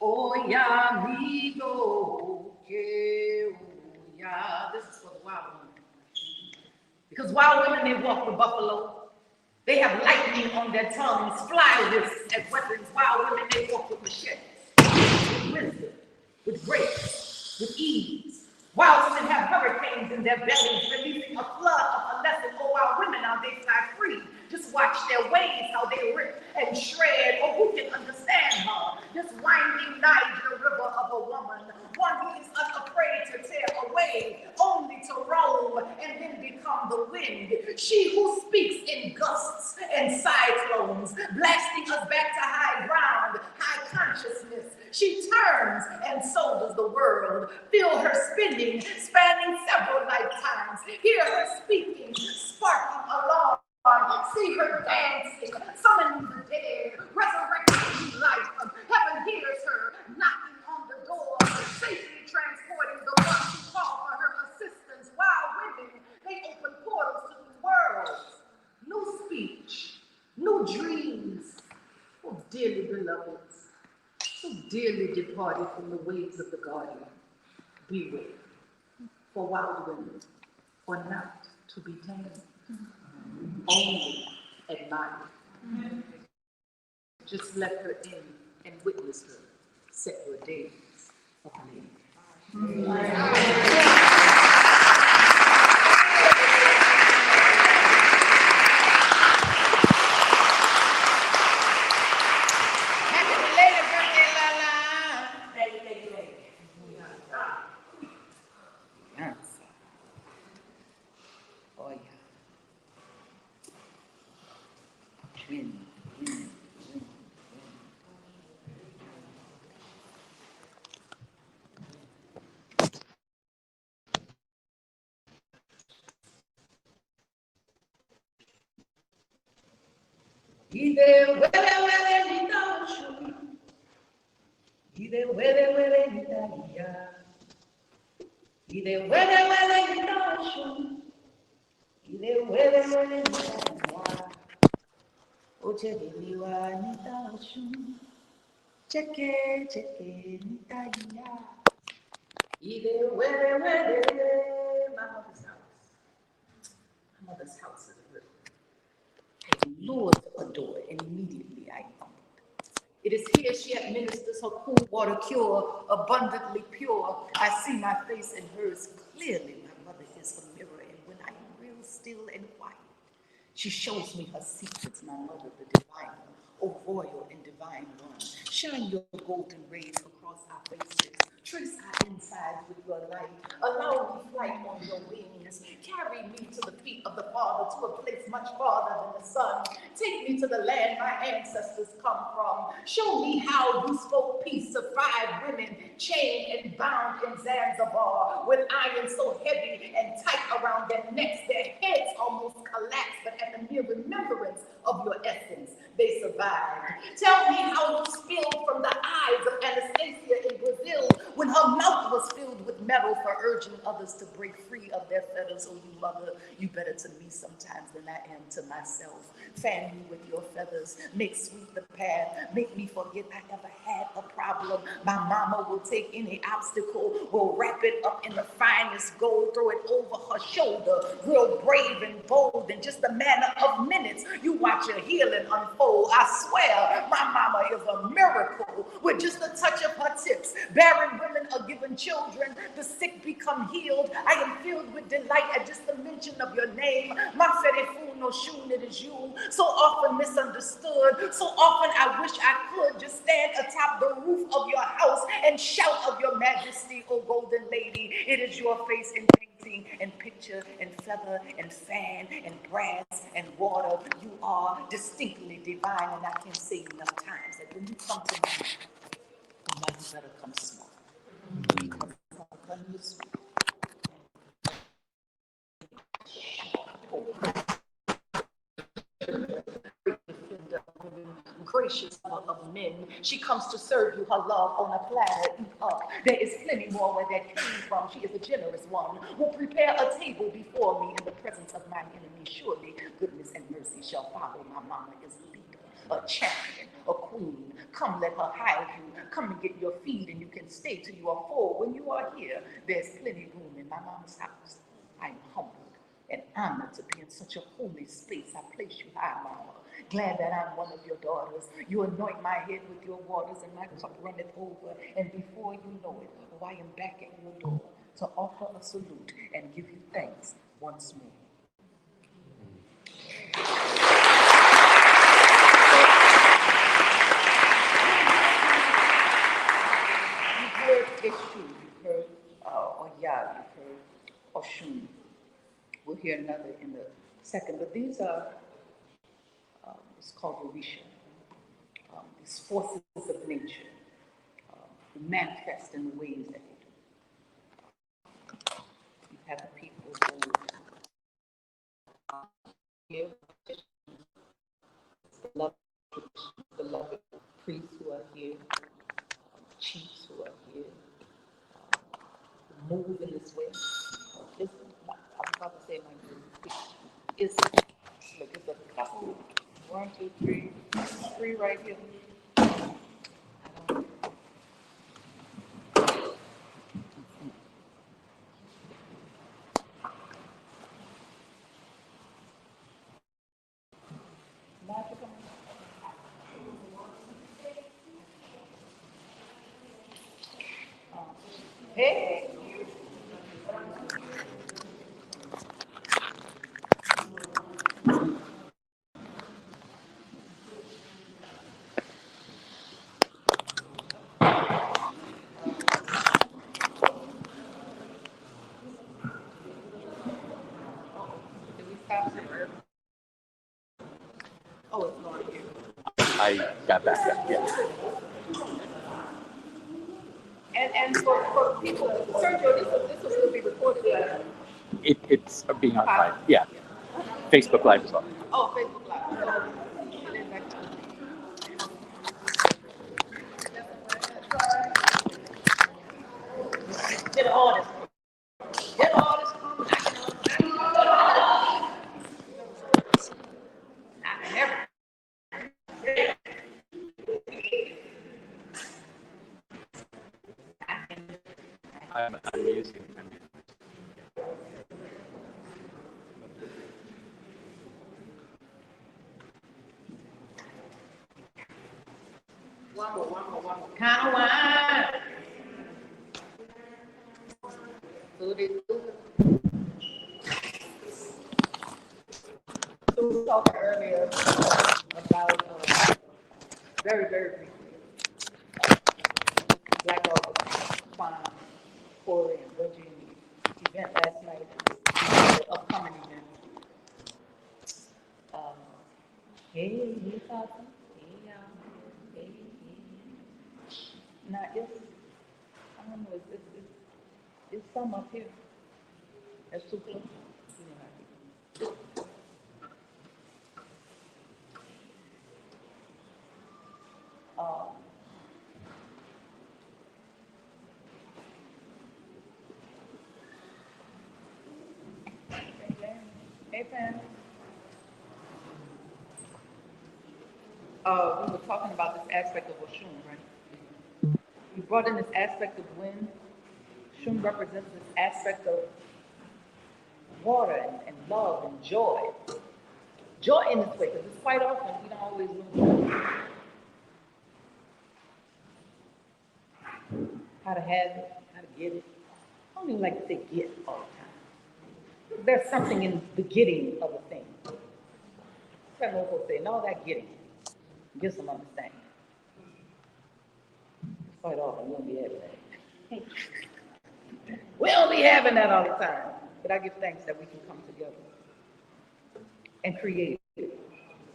Oh yeah, me go, yeah, oh yeah. This is for the wild women. Because wild women, they walk with buffalo. They have lightning on their tongues, fly wrists as weapons. Wild women, they walk with machetes, with wisdom, with grace, with ease. Wild women have hurricanes in their bellies, releasing a flood of a lesson. Oh, wild women, now they fly free. Just watch their ways, how they rip and shred. Oh, who can understand her? This winding Niger river of a woman, one who is unafraid to tear away, only to roll and then become the wind. She who speaks in gusts and cyclones, blasting us back to high ground, high consciousness. She turns, and so does the world. Feel her spinning, spanning several lifetimes. Hear her speaking, sparking alarm. See her dancing, summoning the dead, resurrecting new life. Heaven hears her, knocking on the door, safely transporting the ones who call for her assistance. Wild women, they open portals to new worlds, new speech, new dreams. Oh, dearly beloveds, so dearly departed from the ways of the guardian, beware, for wild women are not to be tamed, only admired. Just let her in and witness her separate days of labor. Happy belated birthday, Lala. Thank you. Yes. Oh, yeah. Win. Ide wele nitaoshu, ide wele nitaia, ide wele nitaoshu, ide wele nitaia. Oche diliwa nitaoshu, cheke nitaia, ide wele. My mother's house is a river. I lured to adore, and immediately I humbled. It is here she administers her cool water cure, abundantly pure. I see my face in hers clearly. My mother is a mirror, and when I am real still and quiet, she shows me her secrets. My mother, the divine one, oh royal and divine one, shine your golden rays across our faces. Trace our insides with your light. Allow me flight on your wings. Carry me to the feet of the Father, to a place much farther than the sun. Take me to the land my ancestors come from. Show me how you spoke peace to 5 women chained and bound in Zanzibar, with iron so heavy and tight around their necks, their heads almost collapsed, but at the mere remembrance of your essence, they survived. Tell me how you spilled from the eyes of Anastasia in Brazil, when her mouth was filled with metal for urging others to break free of their fetters. Oh, you mother, you better to me sometimes than I am to myself. Fan me with your feathers, make sweet the path, make me forget I ever had a problem. My mama will take any obstacle, will wrap it up in the finest gold, throw it over her shoulder, real brave and bold. In just a matter of minutes, you watch your healing unfold. I swear, my mama is a miracle. With just a touch of her tips, barren women are given children, the sick become healed. I am filled with delight at just the mention of your name. No shun, it is you. So often misunderstood, so often I wish I could just stand atop the roof of your house and shout of your majesty, oh golden lady. It is your face in painting and picture and feather and fan and brass and water. You are distinctly divine, and I can say enough times that when you come to me, you might better come small. Because I'll come you sweet. Gracious of men. She comes to serve you her love on a platter. Eat up. There is plenty more where that came from. She is a generous one. Will prepare a table before me in the presence of my enemy. Surely goodness and mercy shall follow. My mama is a leader, a champion, a queen. Come, let her hide you. Come and get your feed, and you can stay till you are full. When you are here, there's plenty room in my mama's house. I'm humbled and honored to be in such a holy space. I place you high, mama. Glad that I'm one of your daughters. You anoint my head with your waters, and my cup runneth over. And before you know it, oh, I am back at your door to offer a salute and give you thanks once more. You've heard Eshu, you've heard Oya, you've heard Oshun. We'll hear another in a second, but these are, it's called Orisha. These forces of nature who manifest in the ways that they do. You have the people who here, beloved priests who are here, chiefs who are here, who move in this way. I was about to say my name. It's a couple. 1, 2, 3, 3 right here. Hey. Did we stop somewhere? Oh, it's not here. I got back up, yeah. And for people, Sergio, this will still be recorded. It's being archived, yeah. Facebook Live as well. Oh, Facebook Live. Get an artist. Get an artist. I'm using it. One more. Kind of wine. Food. So we were talking earlier about very briefly Black August, Quan, Corey, and Reggie event last night, the upcoming event. Hey, Papa. Hey, y'all. Hey. Now, I don't know, it's some up here. That's too close. Hey, Pam. We were talking about this aspect of Oshun, right? We brought in this aspect of wind. Shun represents this aspect of water and love and joy. Joy in this way, because it's quite often we don't always know how to have it, how to get it. I don't even like to say get all the time. There's something in the getting of a thing. Some people say, no, that getting. Get some understanding. Quite often we don't be having that. We don't be having that all the time. But I give thanks that we can come together and create,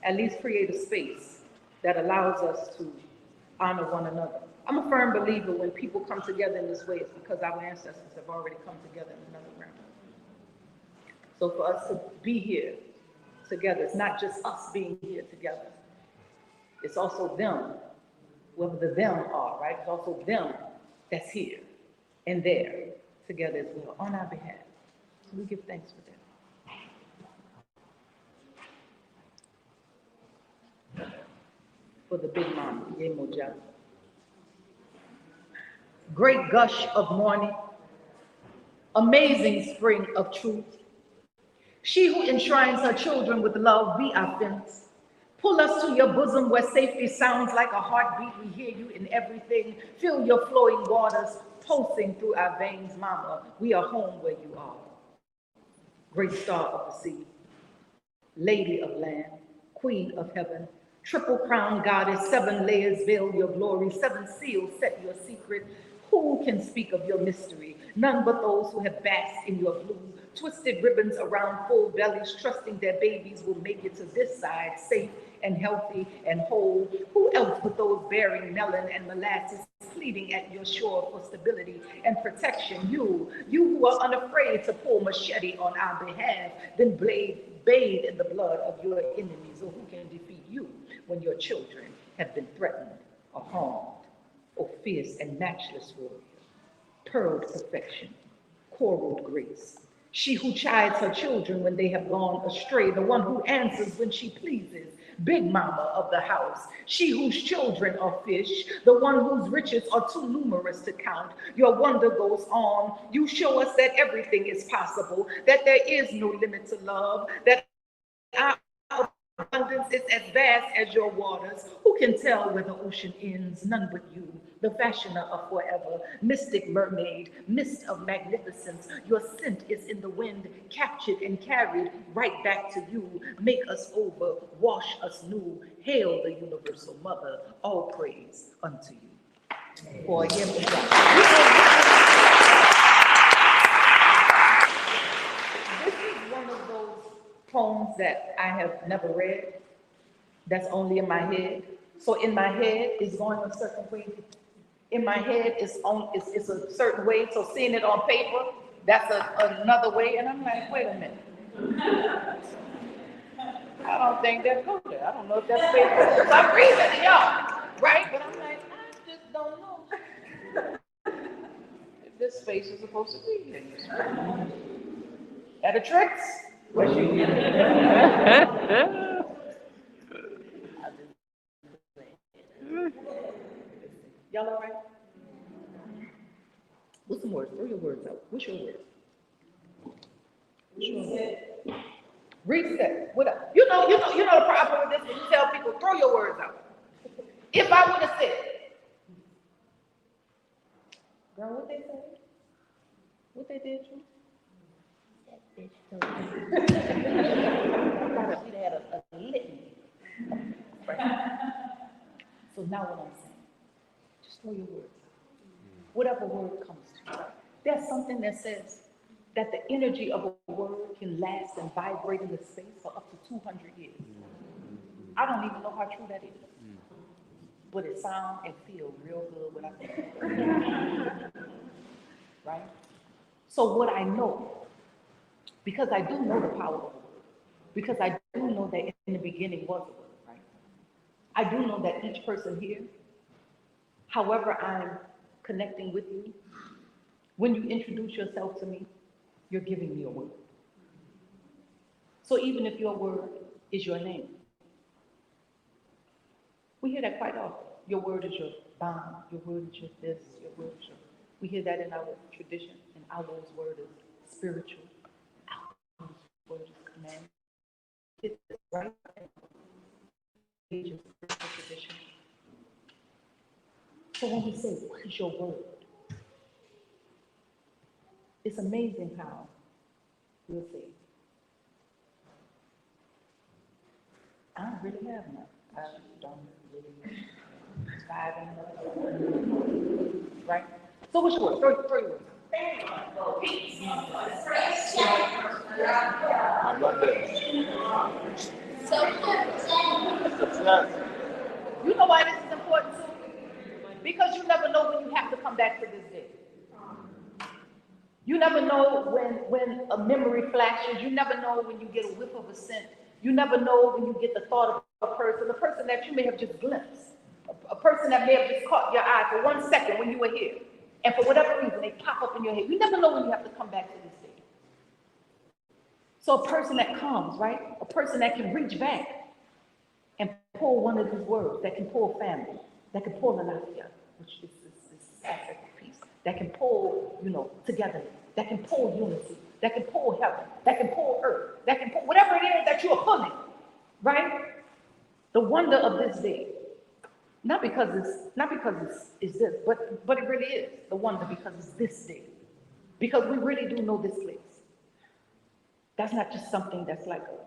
at least create a space that allows us to honor one another. I'm a firm believer when people come together in this way, it's because our ancestors have already come together in another realm. So for us to be here together, it's not just us being here together. It's also them, whoever the them are, right? It's also them that's here and there together as well on our behalf. So we give thanks for that. For the big mama, Yemoja. Great gush of morning, amazing spring of truth. She who enshrines her children with love, be our fence. Pull us to your bosom where safety sounds like a heartbeat. We hear you in everything. Feel your flowing waters pulsing through our veins, mama. We are home where you are. Great star of the sea, lady of land, queen of heaven, triple crown goddess, 7 layers veil your glory, 7 seals set your secret. Who can speak of your mystery? None but those who have basked in your blue, twisted ribbons around full bellies, trusting their babies will make it to this side, safe and healthy and whole. Who else but those bearing melon and molasses, pleading at your shore for stability and protection? You who are unafraid to pull machete on our behalf, then bathe in the blood of your enemies. Or who can defeat you when your children have been threatened or harmed? O fierce and matchless warrior, pearled perfection, coraled grace. She who chides her children when they have gone astray, the one who answers when she pleases, big mama of the house. She whose children are fish, the one whose riches are too numerous to count. Your wonder goes on. You show us that everything is possible, that there is no limit to love, that our abundance is as vast as your waters. Who can tell where the ocean ends? None but you, the fashioner of forever, mystic mermaid, mist of magnificence. Your scent is in the wind, captured and carried right back to you. Make us over, wash us new. Hail the universal mother, all praise unto you. For him is This is one of those poems that I have never read, that's only in my head. So in my head, it's going a certain way. In my head, it's a certain way. So seeing it on paper, that's another way. And I'm like, wait a minute. I don't think that's good there. I don't know if that's paper. So I'm reading it, y'all, right? But I'm like, I just don't know if this space is supposed to be here. At a tricks? What you Y'all all right? What's some words? Throw your words out. What's your word? Reset. What up? You know the problem with this when you tell people throw your words out. If I would have said, girl, what they say? What they did to you? We'd had a litany. Right? So now what I'm saying, just throw your words out. Whatever word comes to you. There's something that says that the energy of a word can last and vibrate in the space for up to 200 years. I don't even know how true that is. But it sounds and feels real good when I say it. Right? So what I know, because I do know the power of the word, because I do know that in the beginning was the word, right? I do know that each person here, however I'm connecting with you, when you introduce yourself to me, you're giving me a word. So even if your word is your name, we hear that quite often. Your word is your bond, your word is your this, your word is your... We hear that in our tradition, and our word is spiritual. Our word is command. It's right in the tradition. So when we say, what is your word? It's amazing how we'll say, I don't really have none. I don't really have right? So what's your word? Throw your word. Peace. You know why this is important too? Because you never know when you have to come back to this day. You never know when a memory flashes. You never know when you get a whiff of a scent. You never know when you get the thought a person that you may have just glimpsed, a person that may have just caught your eye for 1 second when you were here. And for whatever reason, they pop up in your head. You never know when you have to come back to this day. So a person that comes, right? A person that can reach back and pull one of these words, that can pull family, that can pull an idea, which is this aspect of peace, that can pull, togetherness, that can pull unity, that can pull heaven, that can pull earth, that can pull whatever it is that you are pulling, right? The wonder of this day, not because it's this, but it really is the wonder because it's this day, because we really do know this place. That's not just something that's like the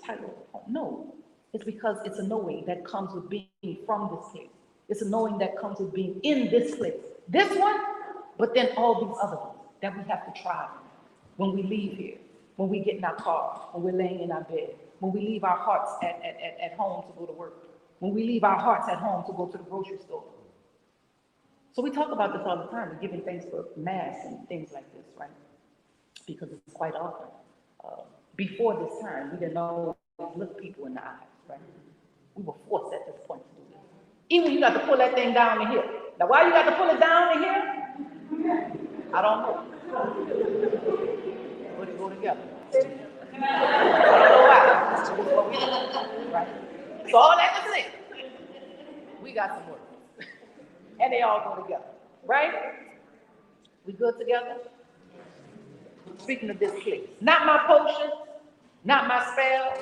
title of the poem. No, it's because it's a knowing that comes with being from this place. It's a knowing that comes with being in this place. This one, but then all these other ones that we have to try when we leave here, when we get in our car, when we're laying in our bed, when we leave our hearts at home to go to work, when we leave our hearts at home to go to the grocery store. So we talk about this all the time. We're giving thanks for Mass and things like this, right? Because it's quite often. Before this time, we didn't always look people in the eyes, right? We were forced at this point to do this. Even you got to pull that thing down to here. Now, why you got to pull it down to here? I don't know. But it go together. I don't know why. Right? So all that to say, we got some work. And they all go together. Right? We good together? Speaking of this place, not my potions, not my spells,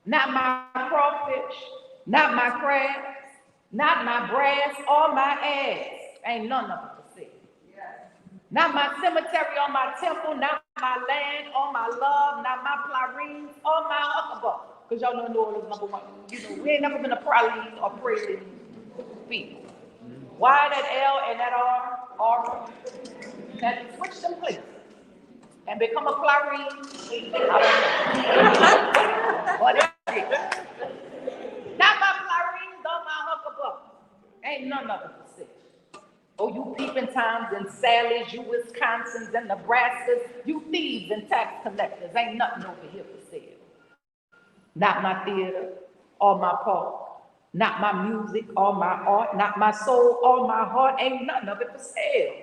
not my crawfish, not my crabs, not my brass or my ass. Ain't none of it to see. Not my cemetery or my temple, not my land or my love, not my plurines or my hucklebuck. Because y'all know New Orleans number one. We ain't never been a praline or praline people. Why that L and that R, that switch them places and become a plurine? But it's it. Not my plurines or my hucklebuck. Ain't none of it to see. Oh, you peeping Toms and Sallies, you Wisconsins and Nebraskas, you thieves and tax collectors, ain't nothing over here for sale. Not my theater or my park, not my music or my art, not my soul or my heart, ain't nothing of it for sale.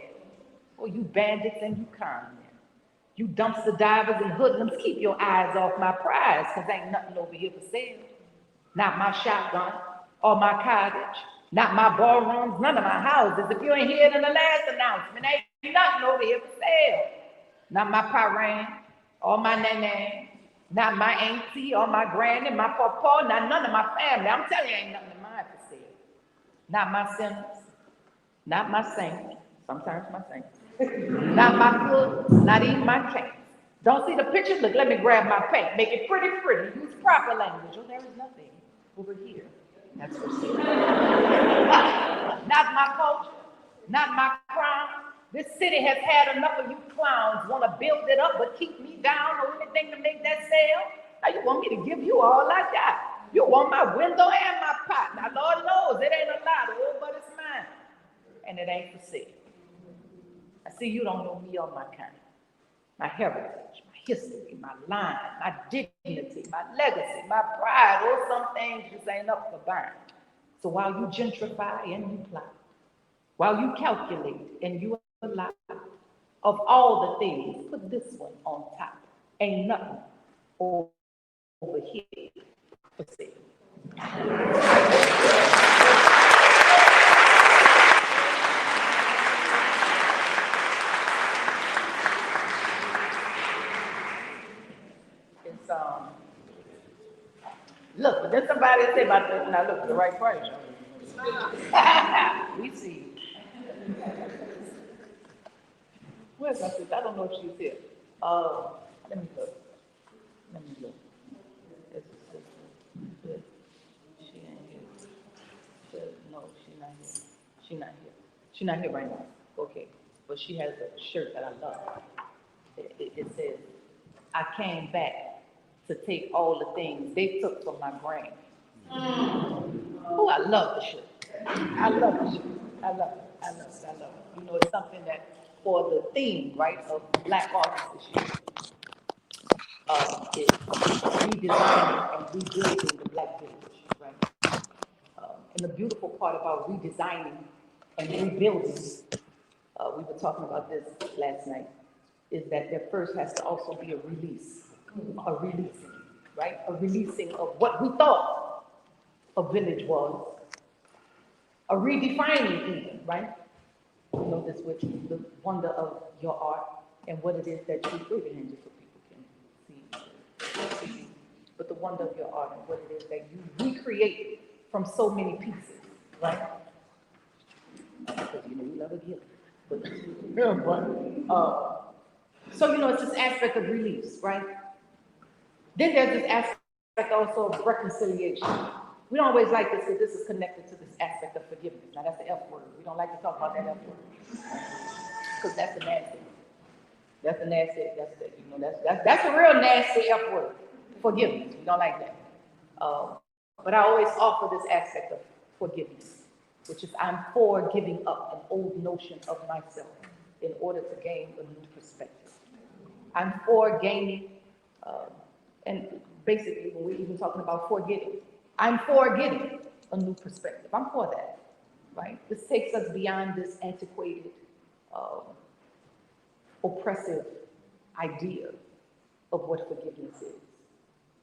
Oh, you bandits and you con men, you dumpster divers and hoodlums, keep your eyes off my prize, cause ain't nothing over here for sale. Not my shotgun or my cottage, not my ballrooms, none of my houses. If you ain't here in the last announcement, ain't nothing over here for sale. Not my parent or my nene, not my auntie or my granny, my papa, not none of my family. I'm telling you, ain't nothing of mine for sale. Not my sinners, not my saints, sometimes my saints, not my cooks, not even my cats. Don't see the picture? Look, let me grab my paint, make it pretty, use proper language. Oh, there is nothing over here. That's for sale. Not my culture, not my crime. This city has had enough of you clowns, want to build it up but keep me down or anything to make that sale. Now you want me to give you all I got. You want my window and my pot. Now Lord knows it ain't a lot, oh, but it's mine. And it ain't for sale. I see you don't know me or my kind, my heritage, my history, my line, my dignity, my legacy, my pride. Oh, some things just ain't up for buying. So while you gentrify and you plot, while you calculate and you allow, of all the things, put this one on top. Ain't nothing over here for sale. It's look, but then somebody say about this, now look, the right price. We see. Where's my sister? I don't know if she's here. Let me look. She ain't here. No, she's not here. She's not here right now. Okay. But she has a shirt that I love. It says, I came back to take all the things they took from my brain. Oh, I love the shirt. I love the shirt. I love it. You know, it's something that for the theme, right, of Black artists this year. is redesigning and rebuilding the Black village, right? And the beautiful part about redesigning and rebuilding, we were talking about this last night, is that there first has to also be a release, a releasing, right? A releasing of what we thought a village was, a redefining even, right? You know this with the wonder of your art and what it is that you do in just so people can see. But the wonder of your art and what it is that you recreate from so many pieces, right? Because you know you never get it. But so you know it's this aspect of release, right? Then there's this aspect also of reconciliation. We don't always like this because this is connected to this aspect of forgiveness. Now that's the F word. We don't like to talk about that F word because that's the nasty. That's the nasty. That's the, you know that's a real nasty F word. Forgiveness. We don't like that. But I always offer this aspect of forgiveness, which is I'm for giving up an old notion of myself in order to gain a new perspective. I'm for gaining, and basically when we're even talking about forgetting, I'm for getting a new perspective. I'm for that, right? This takes us beyond this antiquated, oppressive idea of what forgiveness is.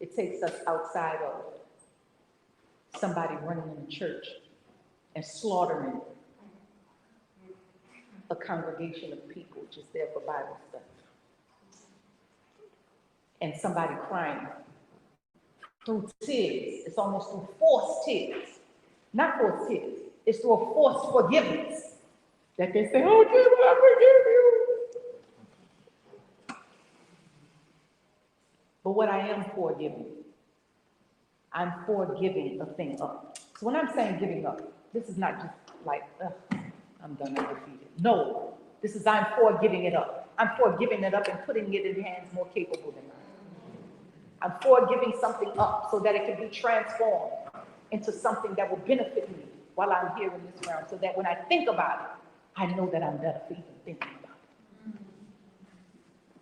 It takes us outside of somebody running in the church and slaughtering a congregation of people just there for Bible study. And somebody crying through tears. It's almost through forced tears. Not forced tears. It's through a forced forgiveness that they say, oh, Jesus, I forgive you. But what I am for giving, I'm for giving a thing up. So when I'm saying giving up, this is not just like, I'm done, I'm defeated. No, this is I'm for giving it up. I'm for giving it up and putting it in hands more capable than mine. I'm for giving something up so that it can be transformed into something that will benefit me while I'm here in this realm, so that when I think about it, I know that I'm better for even thinking about it.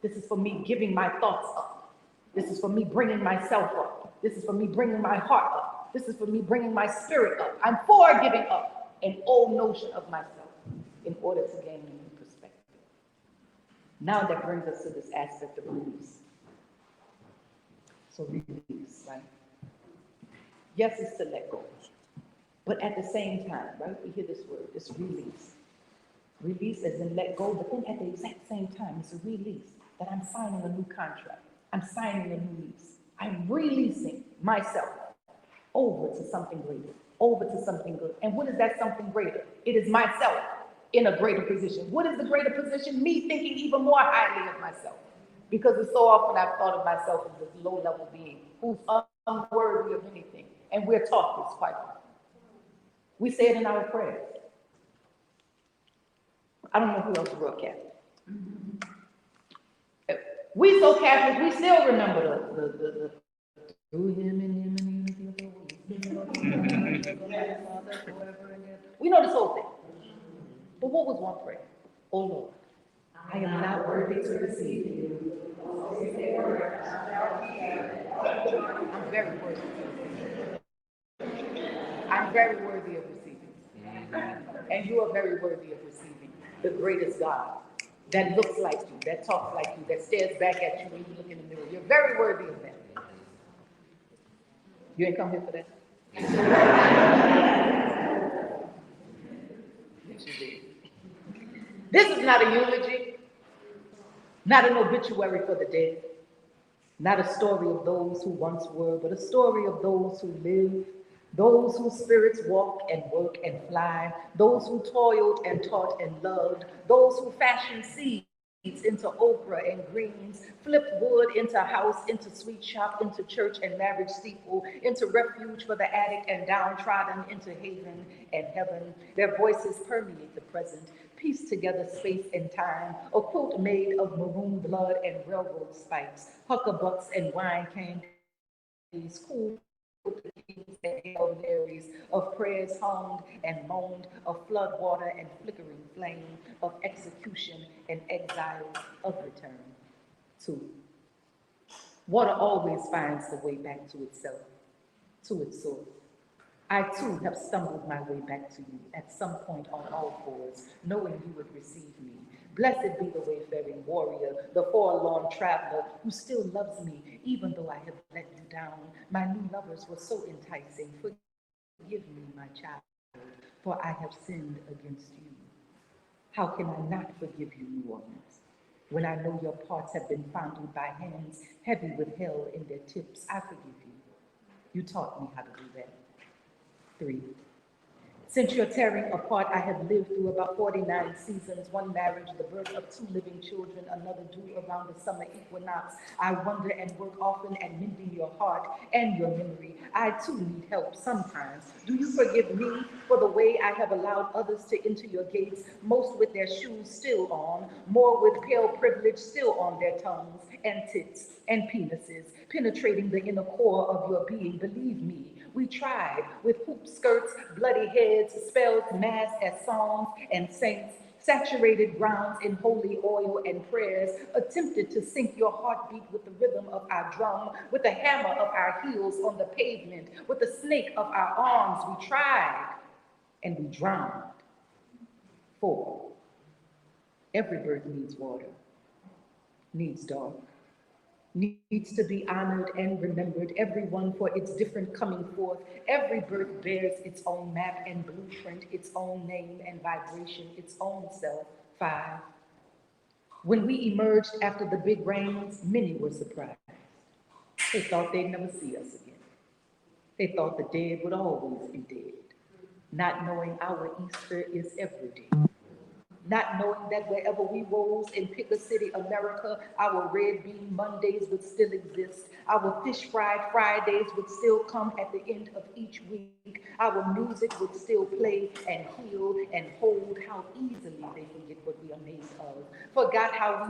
This is for me giving my thoughts up. This is for me bringing myself up. This is for me bringing my heart up. This is for me bringing my spirit up. I'm for giving up an old notion of myself in order to gain a new perspective. Now that brings us to this aspect of release. So release, right? Yes, it's to let go. But at the same time, right, we hear this word, it's release. Release as in let go, but then at the exact same time, it's a release that I'm signing a new contract. I'm signing a new lease. I'm releasing myself over to something greater, over to something good. And what is that something greater? It is myself in a greater position. What is the greater position? Me thinking even more highly of myself. Because it's so often I've thought of myself as this low-level being who's unworthy of anything. And we're taught this quite often. We say it in our prayers. I don't know who else grew up Catholic. We so Catholic, we still remember the through him and him and unity of the Holy. We know this whole thing. But what was one prayer? Oh Lord, I am not worthy to receive you. I'm very worthy to receive. I'm very worthy of receiving. And you are very worthy of receiving the greatest God that looks like you, that talks like you, that stares back at you when you look in the mirror. You're very worthy of that. You ain't come here for that? Yes, you did. This is not a eulogy, not an obituary for the dead, not a story of those who once were, but a story of those who live, those whose spirits walk and work and fly, those who toiled and taught and loved, those who fashioned seeds into okra and greens, flipped wood into house, into sweet shop, into church and marriage steeple, into refuge for the addict and downtrodden, into haven and heaven. Their voices permeate the present, piece together space and time, a quilt made of maroon blood and railroad spikes, huckabucks and wine candies, cool and Hail Marys, of prayers hummed and moaned, of flood water and flickering flame, of execution and exile, of return to Water always finds the way back to itself, to its source. I too have stumbled my way back to you at some point on all fours, knowing you would receive me. Blessed be the wayfaring warrior, the forlorn traveler who still loves me, even though I have let you down. My new lovers were so enticing. Forgive me, my child, for I have sinned against you. How can I not forgive you, New Orleans? When I know your parts have been fondled by hands heavy with hell in their tips, I forgive you. You taught me how to do that. 3. Since your tearing apart, I have lived through about 49 seasons, one marriage, the birth of 2 living children, another due around the summer equinox. I wonder and work often at mending your heart and your memory. I too need help sometimes. Do you forgive me for the way I have allowed others to enter your gates, most with their shoes still on, more with pale privilege still on their tongues, and tits and penises, penetrating the inner core of your being? Believe me, we tried with hoop skirts, bloody heads, spells masked as songs and saints, saturated grounds in holy oil and prayers, attempted to sync your heartbeat with the rhythm of our drum, with the hammer of our heels on the pavement, with the snake of our arms. We tried and we drowned. 4. Every bird needs water, needs dark, needs to be honored and remembered, everyone for its different coming forth. Every birth bears its own map and blueprint, its own name and vibration, its own self. 5. When we emerged after the big rains, many were surprised. They thought they'd never see us again. They thought the dead would always be dead, not knowing our Easter is every day. Not knowing that wherever we rose in Picker City, America, our red bean Mondays would still exist. Our fish fried Fridays would still come at the end of each week. Our music would still play and heal and hold. How easily they forget what we are made of. Forgot how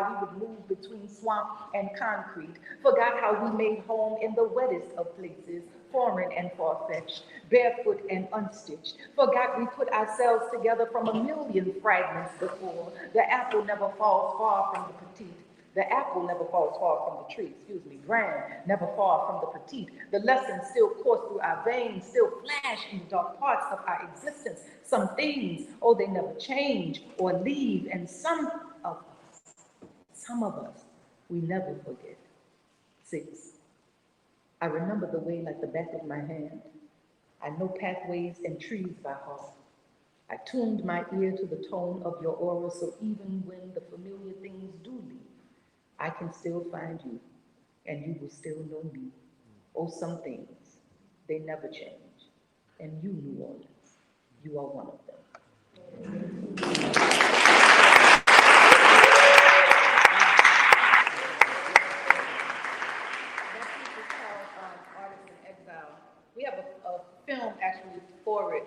we would move between swamp and concrete. Forgot how we made home in the wettest of places, foreign and far-fetched, barefoot and unstitched. Forgot we put ourselves together from a million fragments before. The apple never falls far from the petite. The apple never falls far from the tree, grand, never far from the petite. The lessons still course through our veins, still flash in the dark parts of our existence. Some things, oh, they never change or leave, and some of us, we never forget. 6. I remember the way like the back of my hand. I know pathways and trees by heart. I tuned my ear to the tone of your aura, so even when the familiar things do leave, I can still find you, and you will still know me. Oh, some things, they never change. And you, New Orleans, you are one of them. We have a film actually for it.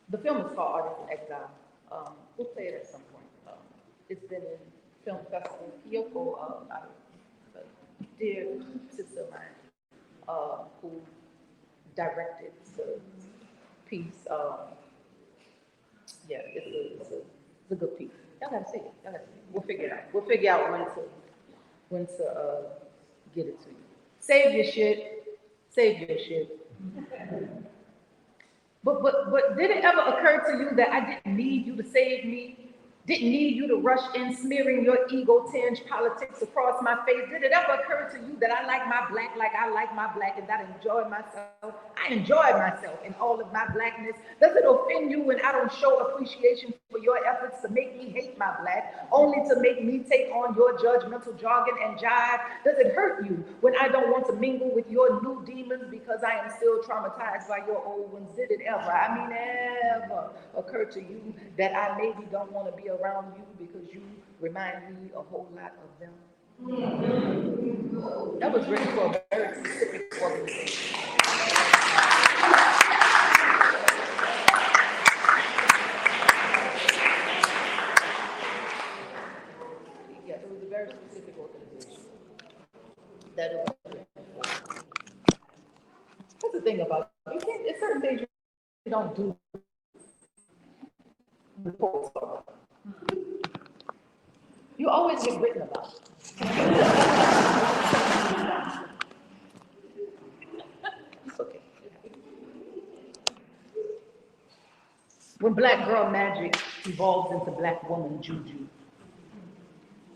The film is called Artists in Exile. We'll play it at some point. It's been in film festival. Kyoko, a dear sister of mine, who directed the piece. Yeah, it's a good piece. Y'all gotta see it. We'll figure it out. We'll figure out when to get it to you. Save your shit. But did it ever occur to you that I didn't need you to save me? Didn't need you to rush in smearing your ego-tinged politics across my face? Did it ever occur to you that I like my black like I like my black and that I enjoy myself? I enjoy myself in all of my blackness. Does it offend you when I don't show appreciation for your efforts to make me hate my black, only to make me take on your judgmental jargon and jive? Does it hurt you when I don't want to mingle with your new demons because I am still traumatized by your old ones? Did it ever occur to you that I maybe don't want to be around you because you remind me a whole lot of them? That was written for a very specific organization. Yeah, it was a very specific organization. That it was written for. That's the thing about it. You can't, it's certain things you don't do. You always get written about. It's okay. When black girl magic evolves into black woman juju,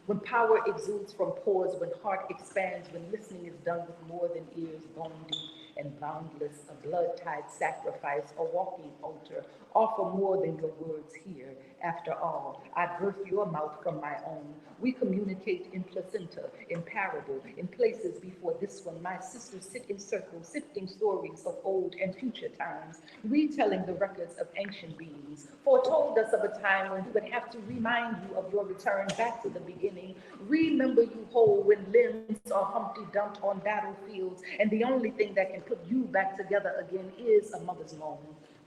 when power exudes from pores, when heart expands, when listening is done with more than ears, bone deep and boundless, a blood-tied sacrifice, a walking altar, offer more than your words here. After all, I birthed your mouth from my own. We communicate in placenta, in parable, in places before this one. My sisters sit in circles, sifting stories of old and future times, retelling the records of ancient beings, foretold us of a time when we would have to remind you of your return back to the beginning, remember you whole when limbs are Humpty Dumped on battlefields, and the only thing that can put you back together again is a mother's moan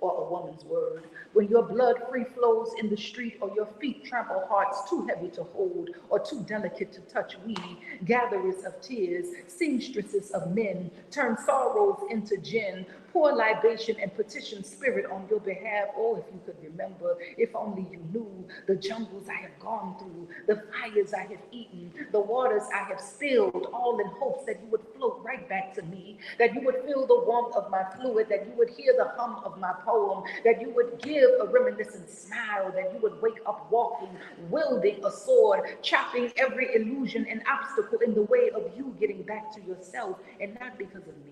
or a woman's word. When your blood free flows in the street or your feet trample hearts too heavy to hold or too delicate to touch, we, gatherers of tears, seamstresses of men, turn sorrows into gin, pour libation and petition spirit on your behalf. Oh, if you could remember, if only you knew the jungles I have gone through, the fires I have eaten, the waters I have spilled, all in hopes that you would float right back to me, that you would feel the warmth of my fluid, that you would hear the hum of my poem, that you would give a reminiscent smile, that you would wake up walking, wielding a sword, chopping every illusion and obstacle in the way of you getting back to yourself, and not because of me,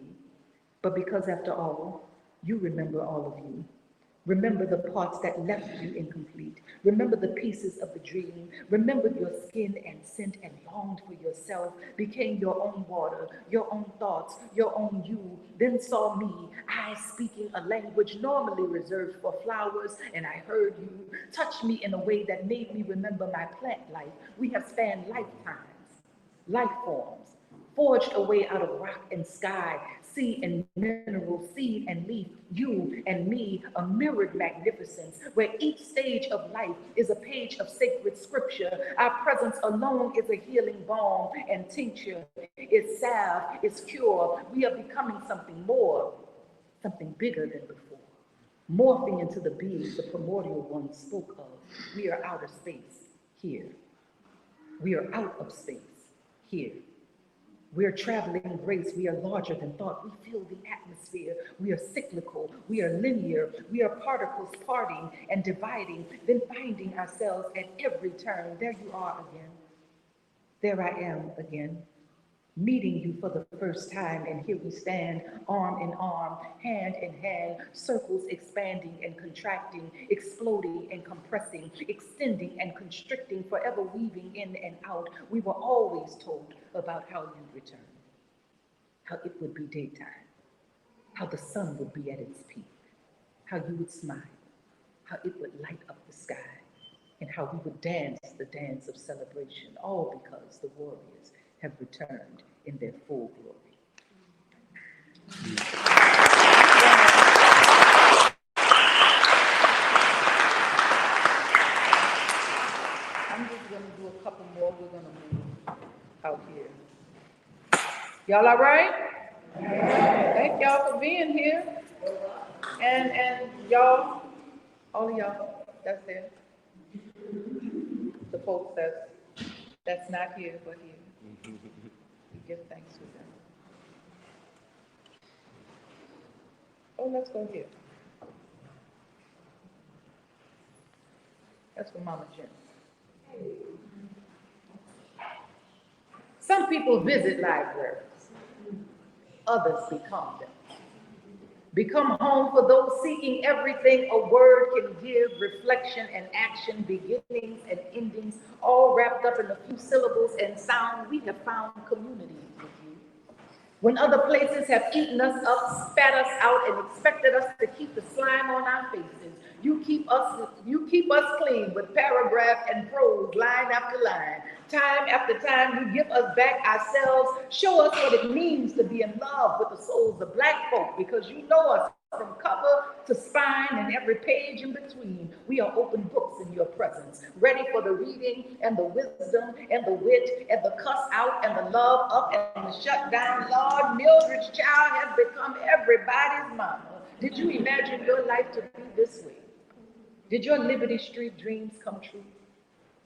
but because after all, you remember all of you. Remember the parts that left you incomplete. Remember the pieces of the dream. Remember your skin and scent and longed for yourself, became your own water, your own thoughts, your own you. Then saw me, I speaking a language normally reserved for flowers, and I heard you touch me in a way that made me remember my plant life. We have spanned lifetimes, life forms, forged a way out of rock and sky, sea and mineral, seed and leaf, you and me, a mirrored magnificence, where each stage of life is a page of sacred scripture. Our presence alone is a healing balm and tincture, is salve, is cure. We are becoming something more, something bigger than before, morphing into the beings the primordial one spoke of. We are outer space here. We are out of space here. We are traveling grace. We are larger than thought. We feel the atmosphere. We are cyclical. We are linear. We are particles parting and dividing, then finding ourselves at every turn. There you are again. There I am again, meeting you for the first time, and here we stand, arm in arm, hand in hand, circles expanding and contracting, exploding and compressing, extending and constricting, forever weaving in and out. We were always told about how you'd return, how it would be daytime, how the sun would be at its peak, how you would smile, how it would light up the sky, and how we would dance the dance of celebration, all because the warriors have returned in their full glory. I'm just going to do a couple more. We're going to move out here. Y'all all right? Thank y'all for being here. And y'all, all of y'all, that's there. The folks that's not here but here. We give thanks to them. Oh, let's go here. That's for Mama Jim. Some people visit libraries. Others become them. Become home for those seeking everything a word can give, reflection and action, beginnings and endings, all wrapped up in a few syllables and sound. We have found community with you. When other places have eaten us up, spat us out, and expected us to keep the slime on our faces, you keep us clean with paragraph and prose, line after line. Time after time, you give us back ourselves. Show us what it means to be in love with the souls of Black folk, because you know us from cover to spine and every page in between. We are open books in your presence, ready for the reading and the wisdom and the wit and the cuss out and the love up and the shut down. Lord, Mildred's child has become everybody's mama. Did you imagine your life to be this way? Did your Liberty Street dreams come true?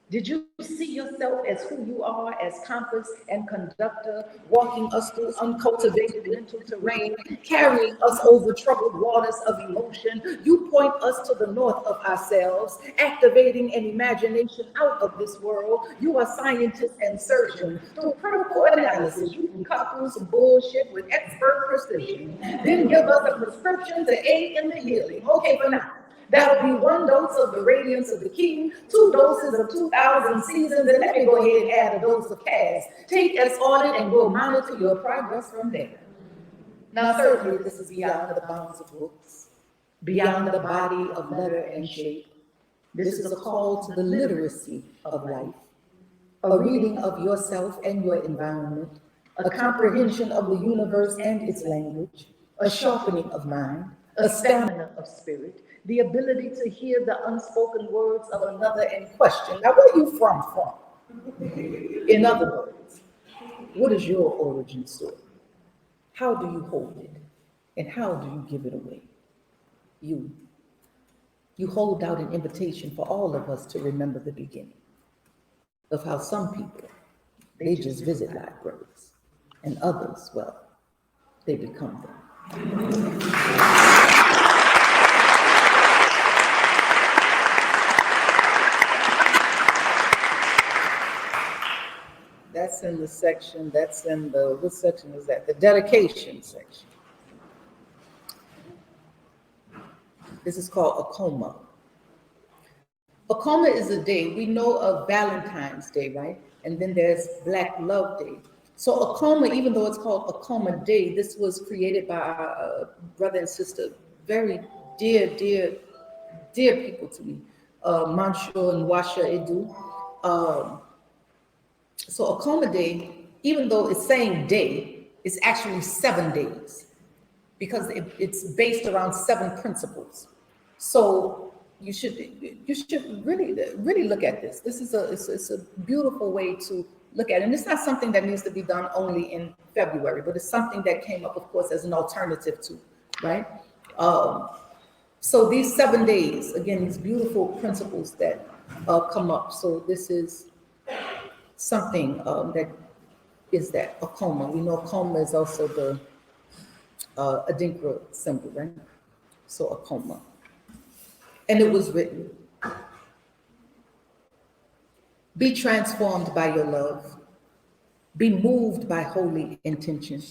Did you see yourself as who you are, as compass and conductor, walking us through uncultivated mental terrain, carrying us over troubled waters of emotion? You point us to the north of ourselves, activating an imagination out of this world. You are scientist and surgeon. Through critical analysis, you can cut through some bullshit with expert precision. Then give us a prescription to aid in the healing. Okay, for now. That'll be 1 dose of the radiance of the king, 2 doses of 2,000 seasons, and let me go ahead and add a dose of cash. Take as ordered and we'll monitor your progress from there. Now, certainly this is beyond the bounds of books, beyond the body of letter and shape. This is a call to the literacy of life, a reading of yourself and your environment, a comprehension of the universe and its language, a sharpening of mind, a stamina of spirit, the ability to hear the unspoken words of another and question, now where are you from? In other words, what is your origin story? How do you hold it? And how do you give it away? You hold out an invitation for all of us to remember the beginning of how some people, they just visit libraries, and others, well, they become them. That's in the section, what section is that? The dedication section. This is called Akoma. Akoma is a day, we know of Valentine's Day, right? And then there's Black Love Day. So Akoma, even though it's called Akoma Day, this was created by our brother and sister, very dear people to me, Mansho and Washa Edu. So Akoma Day, even though it's saying day, it's actually 7 days because it's based around 7 principles. So you should really look at this. This is it's a beautiful way to look at it. And it's not something that needs to be done only in February, but it's something that came up, of course, as an alternative to, right? So these 7 days, again, these beautiful principles that come up. So this is something that is that Akoma. We know Akoma is also the Adinkra symbol, right? So Akoma. And it was written, be transformed by your love, be moved by holy intention,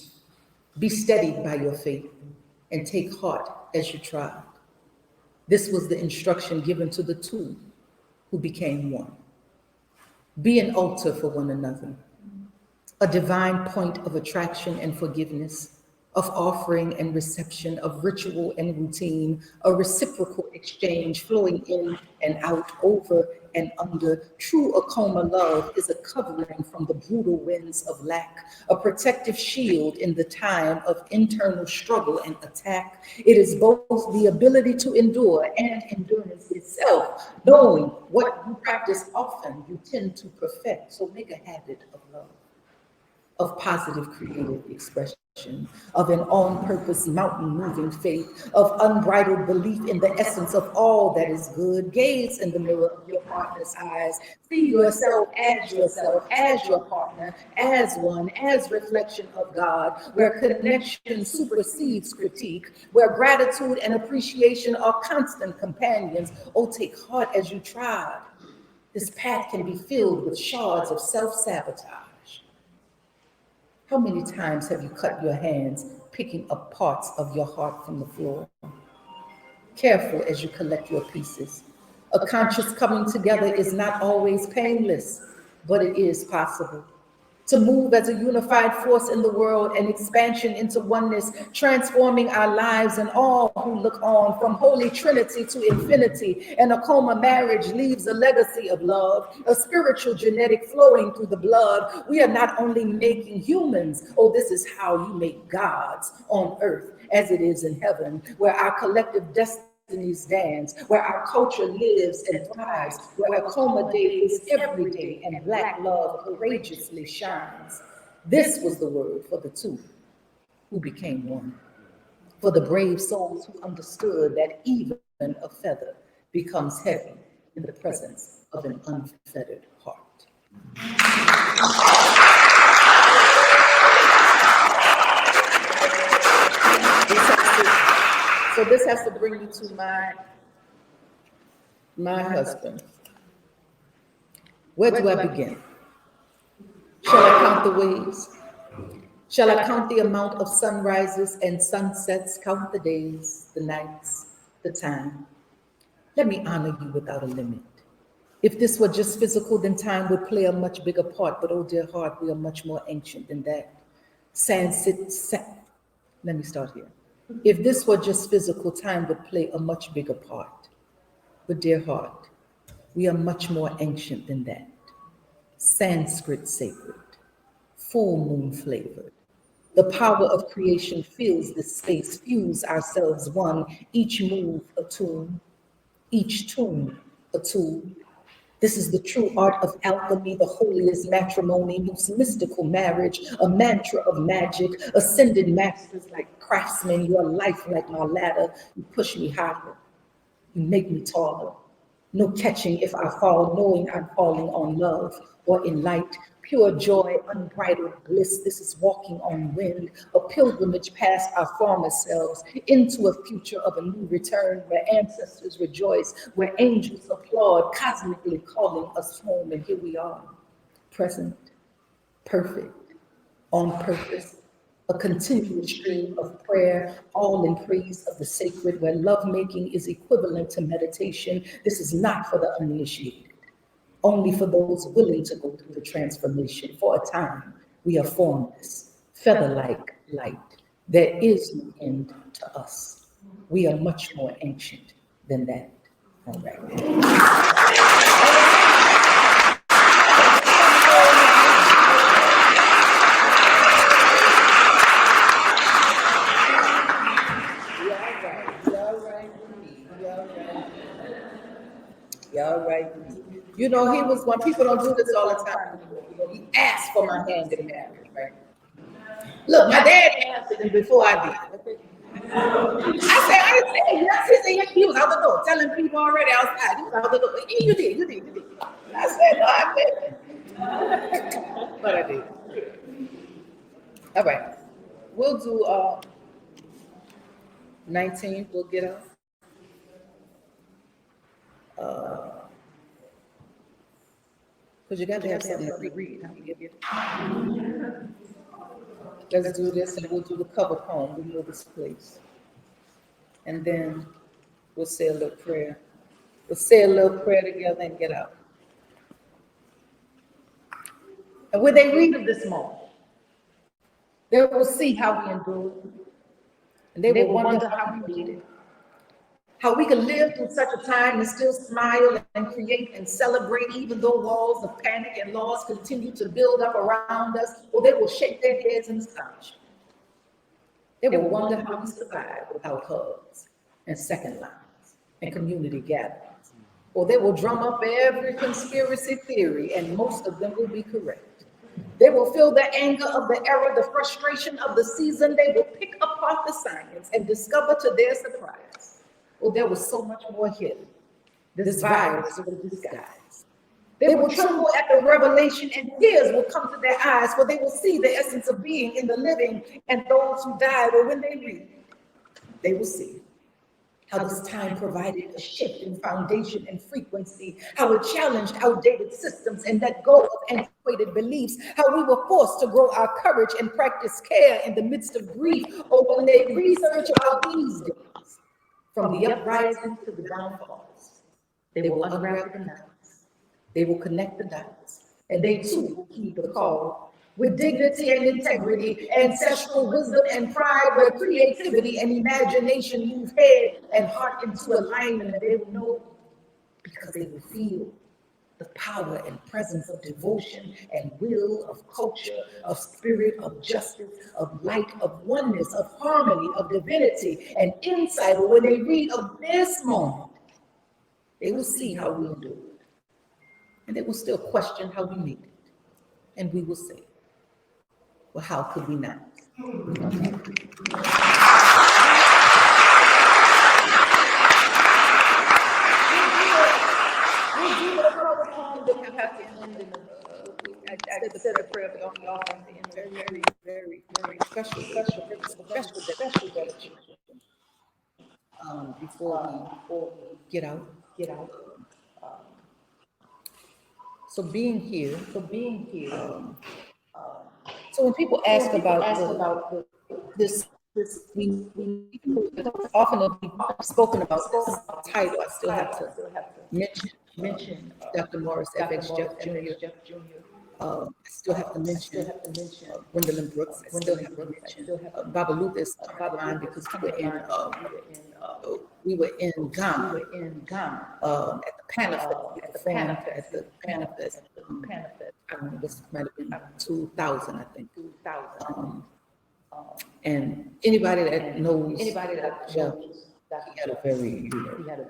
be steadied by your faith, and take heart as you try. This was the instruction given to the two who became one. Be an altar for one another, a divine point of attraction and forgiveness, of offering and reception, of ritual and routine, a reciprocal exchange flowing in and out, over and under. True Akoma love is a covering from the brutal winds of lack, a protective shield in the time of internal struggle and attack. It is both the ability to endure and endurance itself. Knowing what you practice often, you tend to perfect. So make a habit of love, of positive creative expression, of an on-purpose mountain-moving faith, of unbridled belief in the essence of all that is good. Gaze in the mirror of your partner's eyes. See yourself, as your partner, as one, as reflection of God, where connection supersedes critique, where gratitude and appreciation are constant companions. Oh, take heart as you trod. This path can be filled with shards of self-sabotage. How many times have you cut your hands picking up parts of your heart from the floor? Careful as you collect your pieces. A conscious coming together is not always painless, but it is possible. To move as a unified force in the world, an expansion into oneness, transforming our lives and all who look on, from Holy Trinity to infinity. An Akoma marriage leaves a legacy of love, a spiritual genetic flowing through the blood. We are not only making humans, oh, this is how you make gods on earth as it is in heaven, where our collective destinies dance, where our culture lives and thrives, where Akoma Day is every day and Black love courageously shines. This was the word for the two who became one, for the brave souls who understood that even a feather becomes heavy in the presence of an unfettered heart. This has to bring me to my husband. Where do I begin? Shall I count the ways? Shall I count the amount of sunrises and sunsets, count the days, the nights, the time? Let me honor you without a limit. If this were just physical, then time would play a much bigger part, but oh dear heart, we are much more ancient than that. Let me start here. If this were just physical, time would play a much bigger part. But dear heart, we are much more ancient than that. Sanskrit sacred, full moon flavored. The power of creation fills this space, fuse ourselves one, each move a tune, each tune a tool. This is the true art of alchemy, the holiest matrimony, most mystical marriage, a mantra of magic, ascended masters like craftsmen, your life like my ladder. You push me higher, you make me taller. No catching if I fall, knowing I'm falling on love or in light, pure joy, unbridled bliss. This is walking on wind, a pilgrimage past our former selves into a future of a new return where ancestors rejoice, where angels applaud, cosmically calling us home. And here we are, present, perfect, on purpose, a continuous stream of prayer, all in praise of the sacred, where lovemaking is equivalent to meditation. This is not for the uninitiated, only for those willing to go through the transformation. For a time, we are formless, feather-like light. There is no end to us. We are much more ancient than that. All right. Y'all right. You know, he was, when people don't do this all the time, he asked for my hand in marriage, right? Look, my dad asked it before I did. I said yes. He said yes. He was out the door telling people already outside. He was out the door. You did. I said no, I didn't. But I did. All right. We'll do 19. We'll get up. Because you got to have something to read. Let's do this, and we'll do the cover poem. We know this place. And then we'll say a little prayer. We'll say a little prayer together and get out. And when they read of this moment, they will see how we endured. And they will wonder how we made it. How we can live through such a time and still smile and create and celebrate, even though walls of panic and loss continue to build up around us, or they will shake their heads in astonishment. They will wonder how we survived without hugs and second lines and community gatherings. Or they will drum up every conspiracy theory, and most of them will be correct. They will feel the anger of the era, the frustration of the season. They will pick apart the science and discover to their surprise, well, there was so much more hidden. This virus was a disguise. They will tremble at the revelation, and tears will come to their eyes, for they will see the essence of being in the living and those who died. Or when they read, they will see how this time provided a shift in foundation and frequency, how it challenged outdated systems and let go of antiquated beliefs, how we were forced to grow our courage and practice care in the midst of grief. Or when they research about these days, from the uprising to the downfalls, they will unravel the knots, they will connect the dots, and they too will heed the call with dignity and integrity, ancestral wisdom and pride, where creativity and imagination move head and heart into alignment. And they will know because they will feel the power and presence of devotion and will, of culture, of spirit, of justice, of light, of oneness, of harmony, of divinity and insight. When they read of this moment, they will see how we endured. And they will still question how we made it. And we will say, well, how could we not? very special dedication before we get out. So being here. So when people ask about this, we often have spoken about this title. I still have to mention Dr. Morris F.X. Jeff Jr. I still have to mention Gwendolyn Brooks. I still have to mention Baba Lucas because we were in Ghana at the Panafest. At the Panafest. I don't know, this might have been 2000, I think. And anybody that knows Jeff, he had a very,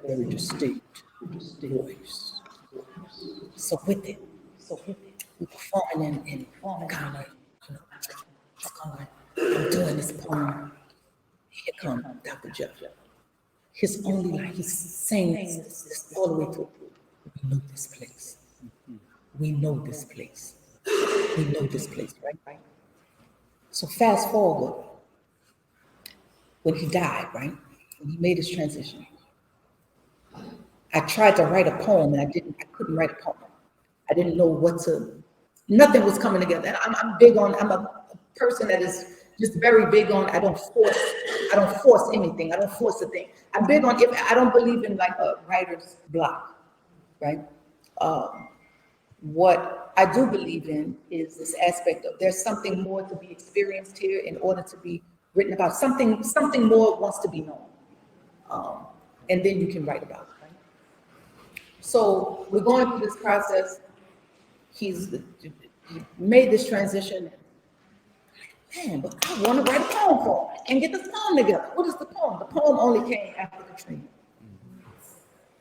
very distinct voice. So with it, we performing in Ghana, I'm doing this poem. Here comes Dr. Jeff. His only line, he's saying this all the way through. We know this place. We know this place. We know this place, right? So fast forward, when he died, right? When he made his transition, I tried to write a poem and I couldn't write a poem. I didn't know nothing was coming together. And I'm a person that is just very big on, I don't force anything. I don't force a thing. I'm big on, I don't believe in like a writer's block, right? What I do believe in is this aspect of there's something more to be experienced here in order to be written about. Something more wants to be known. And then you can write about it, right? So we're going through this process. He made this transition. Man, but I want to write a poem for him and get this poem together. What is the poem? The poem only came after Katrina,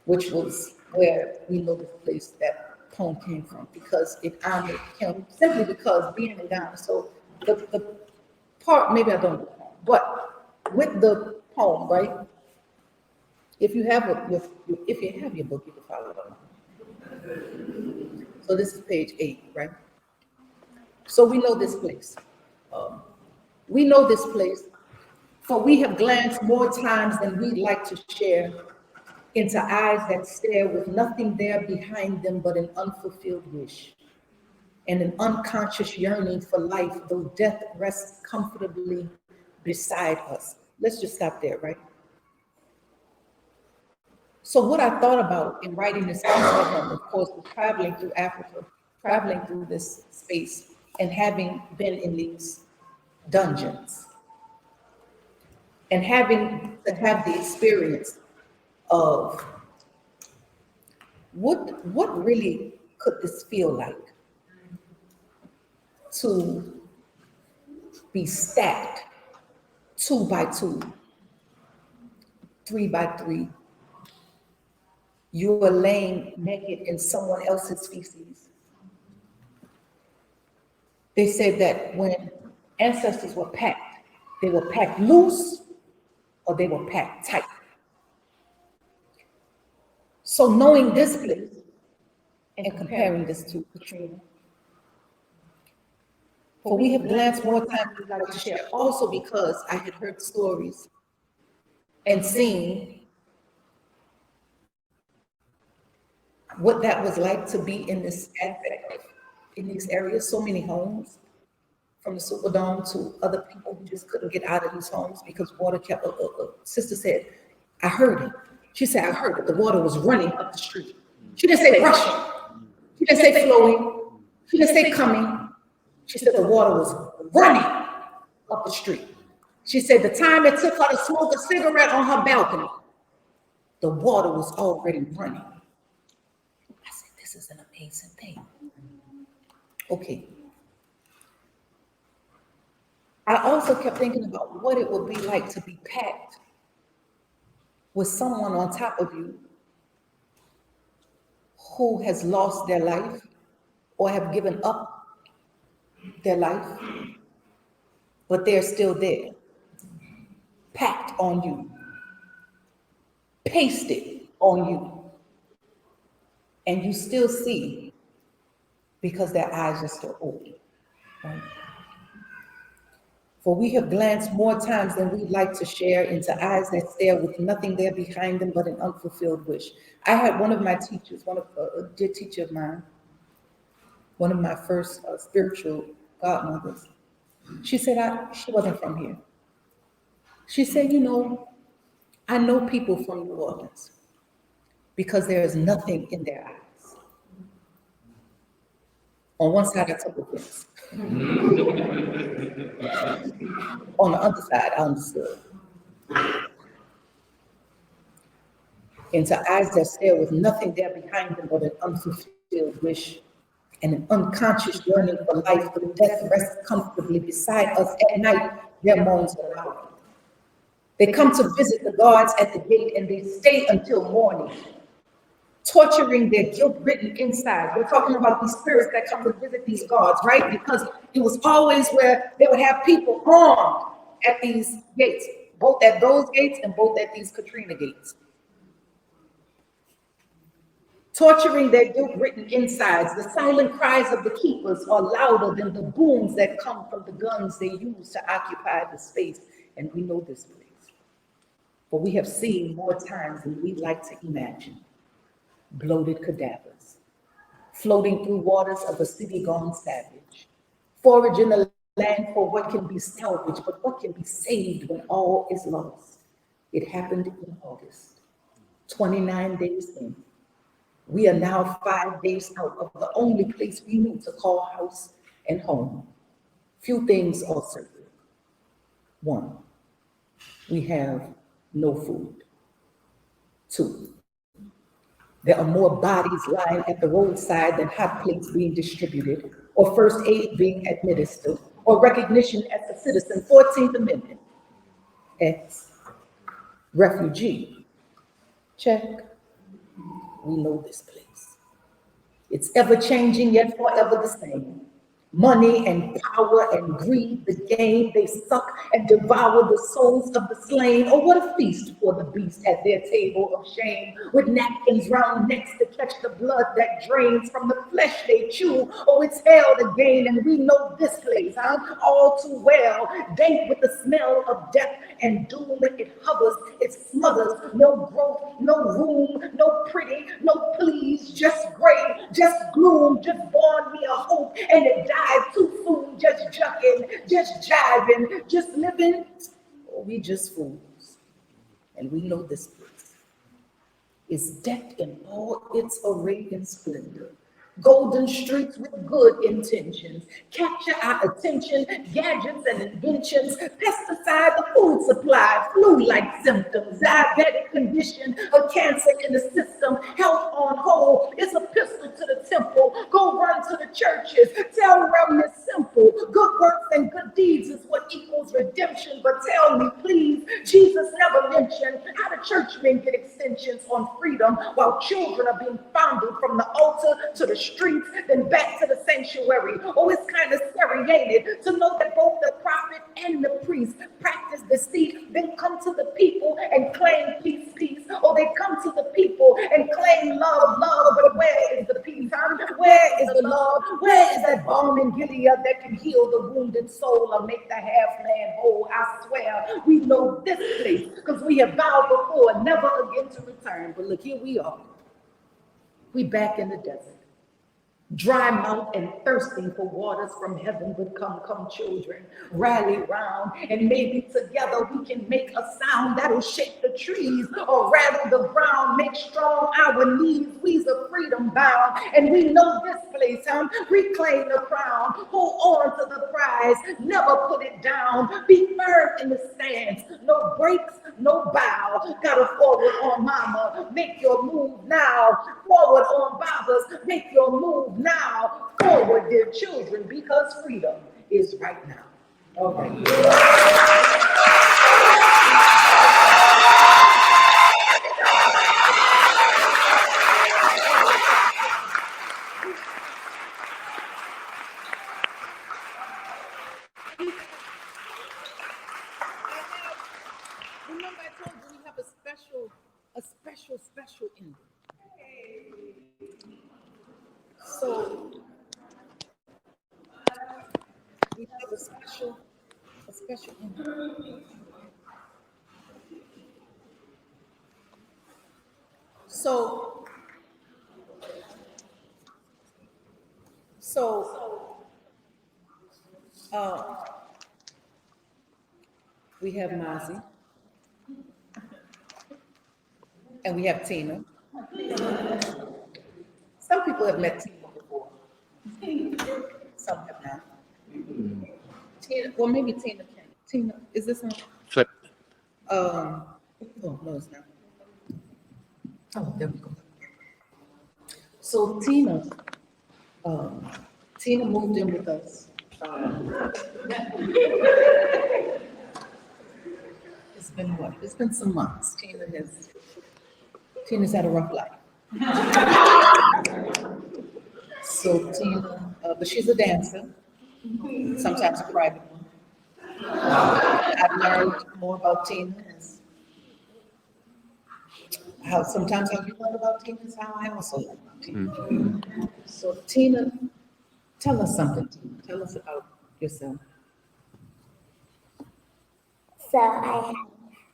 which was where we know this place that poem came from, because it honored him simply because being in Ghana. So the part, maybe I don't know, but with the poem, right? If you have your book, you can follow it along. So this is page 8, right? So we know this place. We know this place, for we have glanced more times than we'd like to share into eyes that stare with nothing there behind them but an unfulfilled wish and an unconscious yearning for life, though death rests comfortably beside us. Let's just stop there, right? So what I thought about in writing this piece for him, of course, was traveling through Africa, traveling through this space, and having been in these dungeons, and having to have the experience of what really could this feel like to be stacked 2 by 2, 3 by 3. You are laying naked in someone else's feces. They said that when ancestors were packed, they were packed loose or they were packed tight. So knowing this place and comparing this to Katrina, for we have glanced more time than we'd like to share, also because I had heard stories and seen what that was like to be in this aspect, in these areas, so many homes, from the Superdome to other people who just couldn't get out of these homes because water kept, sister said, I heard it. She said, I heard it. The water was running up the street. She didn't say rushing. She didn't say flowing. She didn't say coming. She said the water was running up the street. She said the time it took her to smoke a cigarette on her balcony, the water was already running. I said, this is an amazing thing. Okay. I also kept thinking about what it would be like to be packed with someone on top of you who has lost their life or have given up their life, but they're still there, packed on you, pasted on you, and you still see because their eyes are still open. Right? For we have glanced more times than we'd like to share into eyes that stare with nothing there behind them but an unfulfilled wish. I had one of my teachers, a dear teacher of mine, one of my first spiritual godmothers. She said, she wasn't from here. She said, I know people from New Orleans because there is nothing in their eyes. On one side, I took offense. On the other side, I understood. Into eyes that stare with nothing there behind them but an unfulfilled wish and an unconscious yearning for life, for death rests comfortably beside us at night, their moans are loud. They come to visit the guards at the gate and they stay until morning, torturing their guilt-ridden insides. We're talking about these spirits that come to visit these guards, right? Because it was always where they would have people armed at these gates, both at those gates and both at these Katrina gates. Torturing their guilt-ridden insides, the silent cries of the keepers are louder than the booms that come from the guns they use to occupy the space. And we know this place. For we have seen more times than we like to imagine. Bloated cadavers, floating through waters of a city gone savage, foraging the land for what can be salvaged, but what can be saved when all is lost. It happened in August, 29 days in. We are now 5 days out of the only place we knew to call house and home. Few things are certain. One, we have no food. Two, there are more bodies lying at the roadside than hot plates being distributed, or first aid being administered, or recognition as a citizen. 14th Amendment. X. Refugee. Check. We know this place. It's ever changing yet forever the same. Money and power and greed, the game, they suck and devour the souls of the slain. Oh, what a feast for the beast at their table of shame, with napkins round necks to catch the blood that drains from the flesh they chew. Oh, it's hell again, and we know this place, all too well, dank with the smell of death and doom. It hovers, it smothers, no growth, no room, no pretty, no please, just gray, just gloom, just born me a hope, and it died too soon, just jucking, just jiving, just living. Oh, we just fools. And we know this place is decked in all its array and splendor. Golden streets with good intentions, capture our attention, gadgets and inventions, pesticide the food supply, flu-like symptoms, diabetic condition, a cancer in the system, health on hold. It's a pistol to the temple. Go run to the churches. Tell them it's simple. Good works and good deeds is what equals redemption. But tell me, please, Jesus never mentioned how the churchmen get extensions on freedom while children are being founded from the altar to the streets, then back to the sanctuary. Oh, it's kind of scary, ain't it, to know that both the prophet and the priest practice deceit, then come to the people and claim peace, peace. Or they come to the people and claim love, love. But where is the peace? Where is the love? Where is that balm in Gilead that can heal the wounded soul or make the half-man whole? I swear, we know this place because we have vowed before never again to return. But look, here we are. We back in the desert. Dry mouth and thirsting for waters from heaven, but come children, rally round, and maybe together we can make a sound that'll shake the trees or rattle the ground, make strong our knees. We's a freedom bound, and we know this place, reclaim the crown, hold on to the prize, never put it down, be firm in the stance, no breaks, no bow, gotta forward on mama, make your move now, forward on babas, make your move now, forward, dear children, because freedom is right now. All right. Remember, I told you we have a special ending. So special. So, uh, we have Mazi, and we have Tina. Some people have met Tina before. Some have not. Tina, well, maybe Tina can. Tina, is this on? Flip. Oh, no, it's not. Oh, there we go. So Tina moved in with us. It's been what? It's been some months. Tina's had a rough life. So Tina, but she's a dancer, sometimes a private one. I've learned more about Tina. Sometimes how you learn about Tina is how I also learn about Tina. So Tina, tell us something. Tina. Tell us about yourself. So I have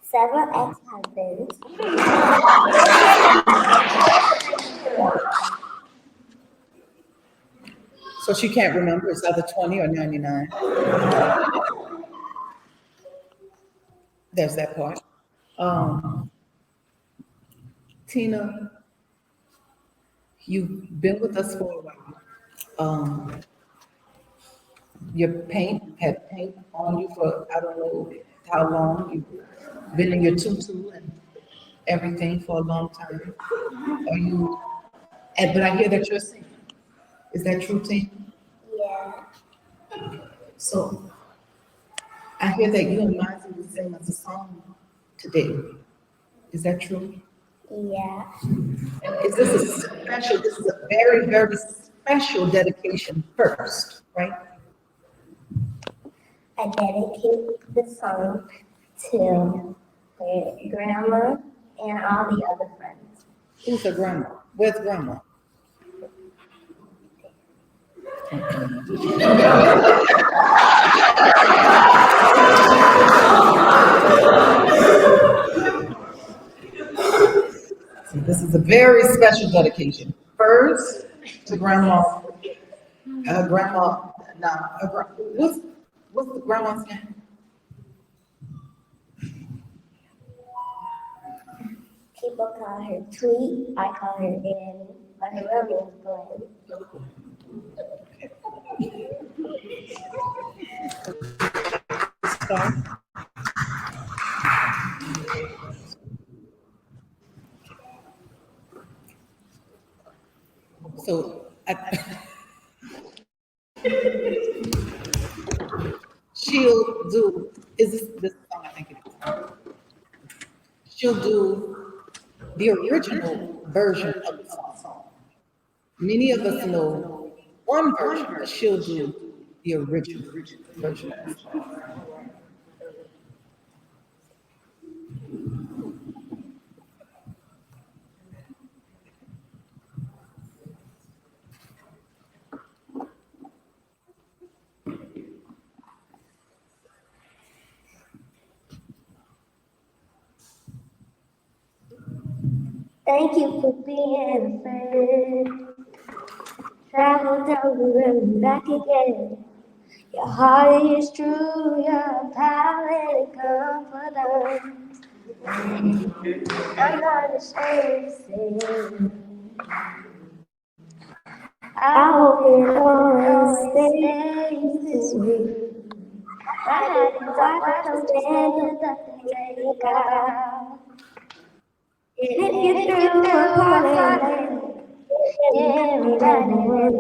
several ex-husbands. So she can't remember, it's either 20 or 99. There's that part. Tina, you've been with us for a while. Your paint had paint on you for, I don't know how long. You've been in your tutu and everything for a long time. But I hear that you're singing. Is that true, Tina? Yeah. So I hear that you and Mazi will sing us a song today. Is that true? Yeah. And is this a special, this is a very, very special dedication first, right? I dedicate the song to my grandma and all the other friends. Who's the grandma? Where's grandma? So this is a very special dedication. First to grandma. What's the grandma's name? People call her Tweet, I call her Annie, but her real name is Glenn. Start. So she'll do, is this song, I think it is. She'll do the original version of the song. Many of us know one version, but she'll do the original version of the song. Thank you for being a friend. Travel down the road and back again. Your heart is true, your power and confidence. I'm not ashamed to say. I hope it always stays this way. I had to watch those standards that they take out. If you threw a party, everybody would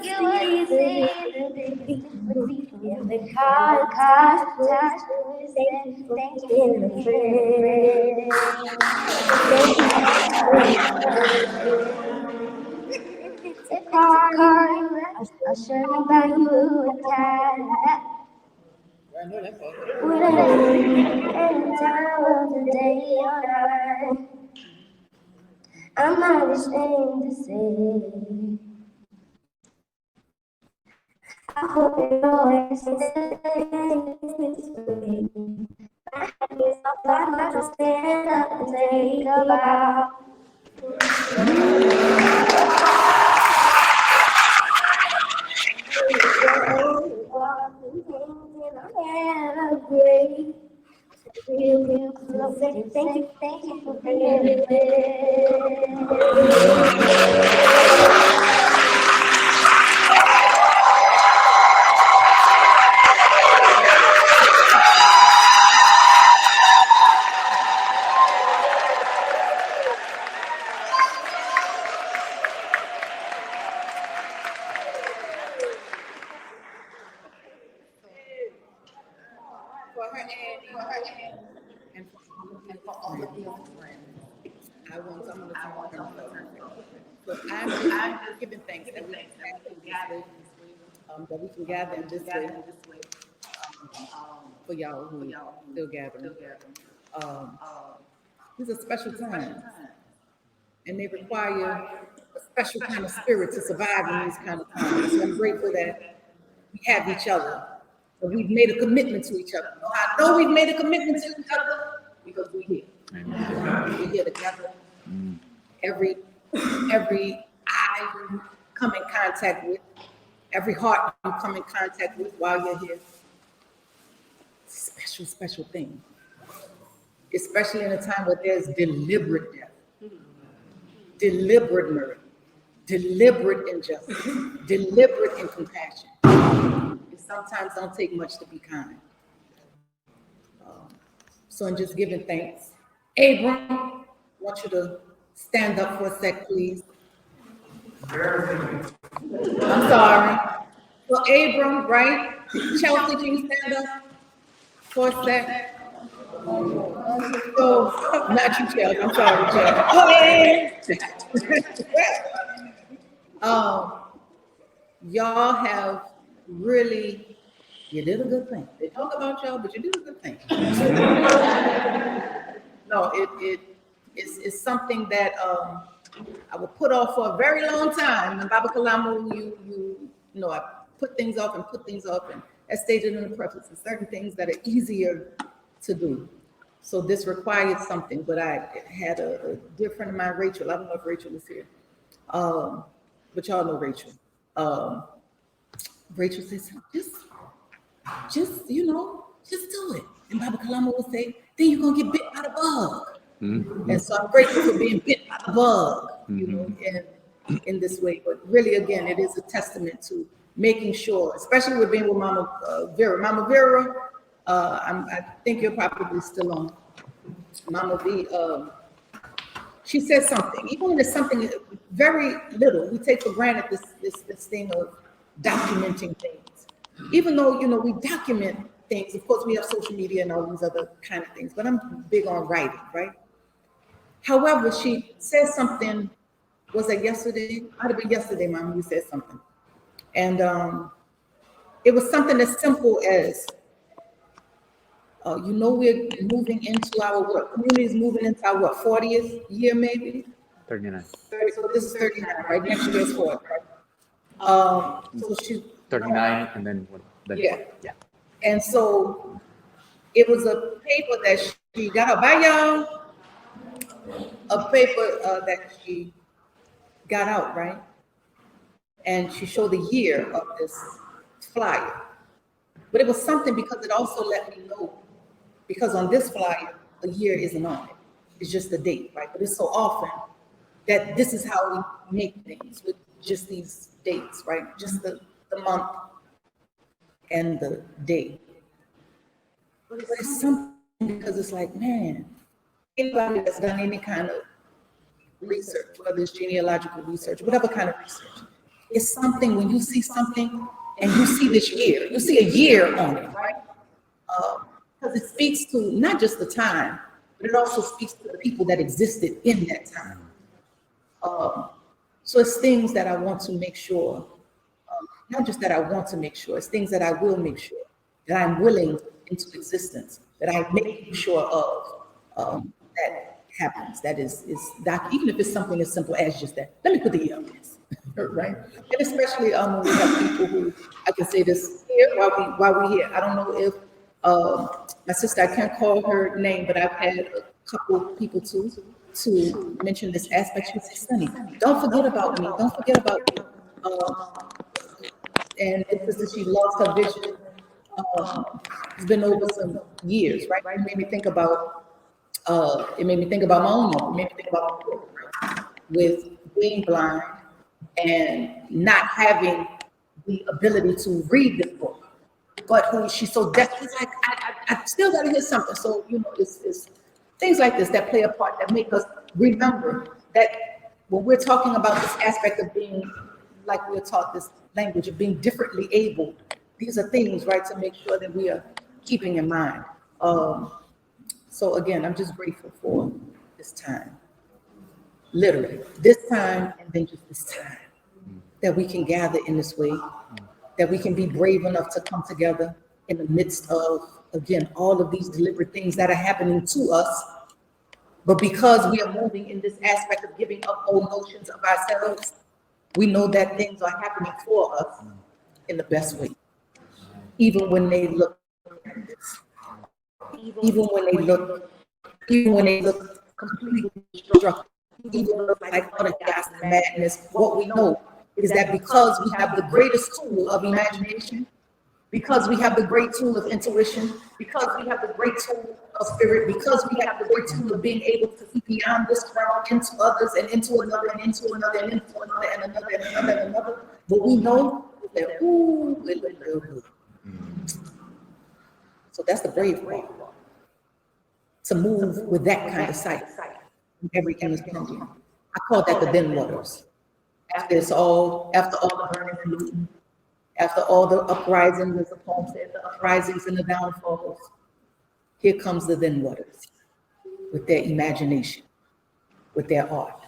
you would see the big difference in the cars, thank you in the friend. It's a car, I'll show you by you a cat. Whatever, any time of the day or night, I'm not ashamed to say hope you know it's this way. My happiness, I'm not to stand up and take a bow. Thank you for bringing me For her Annie, and for all of the other friends. I'm gonna turn but I'm just giving thanks that we can gather, that we can gather in this way, for y'all who still gathering. These are special times, and they require a special kind of spirit to survive in these kind of times. So I'm grateful that we have each other, that we've made a commitment to each other. I know we've made a commitment to each other because we're here. We're here together. Every eye you come in contact with, every heart you come in contact with while you're here. Special, special thing. Especially in a time where there's deliberate death, deliberate murder, deliberate injustice, deliberate incompassion. It sometimes don't take much to be kind. So I'm just giving thanks. Abram, I want you to stand up for a sec, please. I'm sorry. So Abram, right? Chelsea, can you stand up for a sec? Oh, not you, Chelsea. I'm sorry, Chelsea. Y'all have really, you did a good thing. They talk about y'all, but you did a good thing. No, it's something that I will put off for a very long time. And Baba Kalamu, you know, I put things off, and as stated in the preface, there's certain things that are easier to do. So this required something, but I had a dear friend of mine, Rachel. I don't know if Rachel is here, but y'all know Rachel. Rachel says, just you know, just do it. And Baba Kalama will say, then you're gonna get bit by the bug. Mm-hmm. And so I'm grateful for being bit by the bug, you know, in this way. But really, again, it is a testament to making sure, especially with being with Mama Vera. Mama Vera, I think you're probably still on. Mama V, she said something, even when it's something very little, we take for granted this thing of documenting things. Even though, you know, we document things, of course we have social media and all these other kind of things, but I'm big on writing, right? However, she said something, was it yesterday? Might have been yesterday, Mama, you said something. And it was something as simple as, you know, we're moving into our what? Community is moving into our what? 40th year, maybe? 39. 30, so this is 39, right? Next year is 40, right? So she 39, and then what? Yeah. And so it was a paper that she got out. Bye, y'all. A paper that she got out, right? And she showed the year of this flyer. But it was something because it also let me know, because on this flyer, a year isn't on it. It's just the date, right? But it's so often that this is how we make things with just these dates, right? Just the month and the day. But it's something because it's like, man, anybody that's done any kind of research, whether it's genealogical research, whatever kind of research, it's something when you see something and you see this year, you see a year on it, right? Because it speaks to not just the time, but it also speaks to the people that existed in that time. So it's things that I want to make sure, not just that I want to make sure, it's things that I will make sure, that I'm willing into existence, that I make sure of, that happens, that is that, even if it's something as simple as just that. Let me put the year on this. hurt, right? And especially when we have people who, I can say this here while we here. I don't know if my sister, I can't call her name, but I've had a couple people to mention this aspect. She said, Sunny, don't forget about me. Don't forget about me. And it's just that she lost her vision. It's been over some years, right? It made me think about my own mom. It made me think about my book, right? With being blind and not having the ability to read this book, but who she's so desperate. Like, I still gotta hear something. So, it's things like this that play a part that make us remember that when we're talking about this aspect of being, like we're taught this language of being differently able, these are things, right, to make sure that we are keeping in mind. So again, I'm just grateful for this time. Literally, this time and then just this time that we can gather in this way, that we can be brave enough to come together in the midst of, again, all of these deliberate things that are happening to us. But because we are moving in this aspect of giving up old notions of ourselves, we know that things are happening for us in the best way. Even when they look horrendous. Even when they look completely destructive. Even look like utter gas and madness. What we know is that because we have the greatest tool of imagination, because we have the great tool of intuition, because we have the great tool of spirit, because we have the great tool of being able to see beyond this realm into others and into another and into another and into another and another and another and another. But we know that, so that's the brave way to move with that kind of sight. Everything is pending. I call that the then waters. After all the burning and looting, after all the uprisings, as the poem said, the uprisings and the downfalls, here comes the then waters with their imagination, with their art,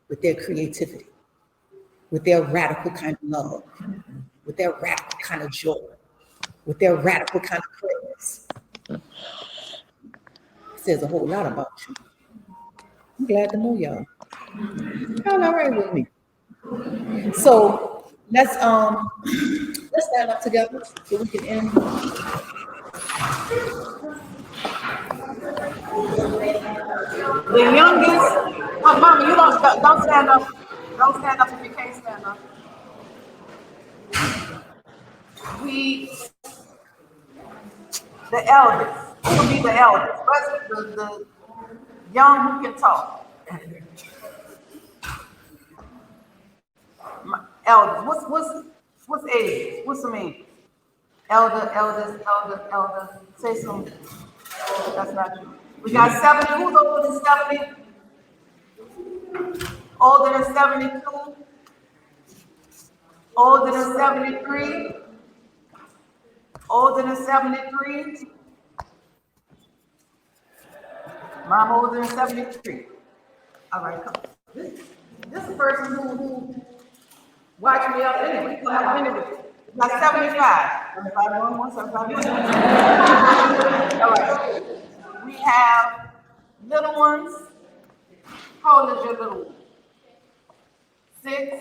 with their creativity, with their radical kind of love, with their radical kind of joy, with their radical kind of prayers. It says a whole lot about you. I'm glad to know y'all. Y'all all right with me? So let's stand up together so we can end. The youngest, Mama, you don't stand up. Don't stand up if you can't stand up. The eldest. Who will be the eldest? What's the young who can talk? Elders. What's age? What's some age? Elder. Say something. That's not true. We got 70. Who's older than 70? Older than 72? Older than 73? Older than 73? Mom older than 73. All right, come on. This is a person who watched me up anyway. Like 75. 75. All right. We have little ones. How old is your little one? 6.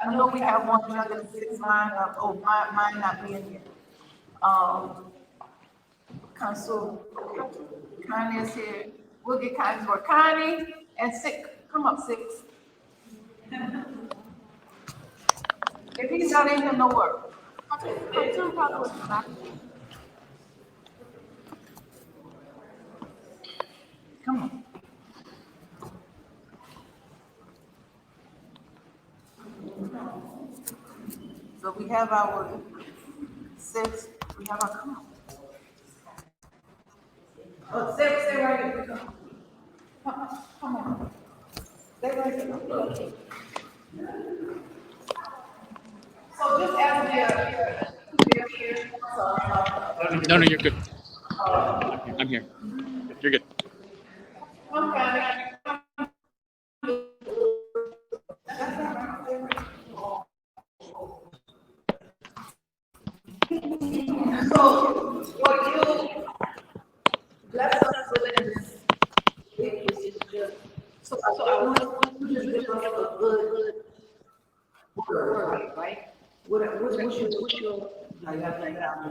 I know we have one younger than 6. Mine not being here. Consul. Connie is here. We'll get Connie's work. Connie and 6. Come up, 6. If he's not in here, no work. Come on. So we have our 6. We have our, come on. Oh, stay right here. Come on. Stay right here. So just as we're here. No, you're good. I'm here. You're good. So what you bless us with is just so I want you to give us a good What's your, I got that down.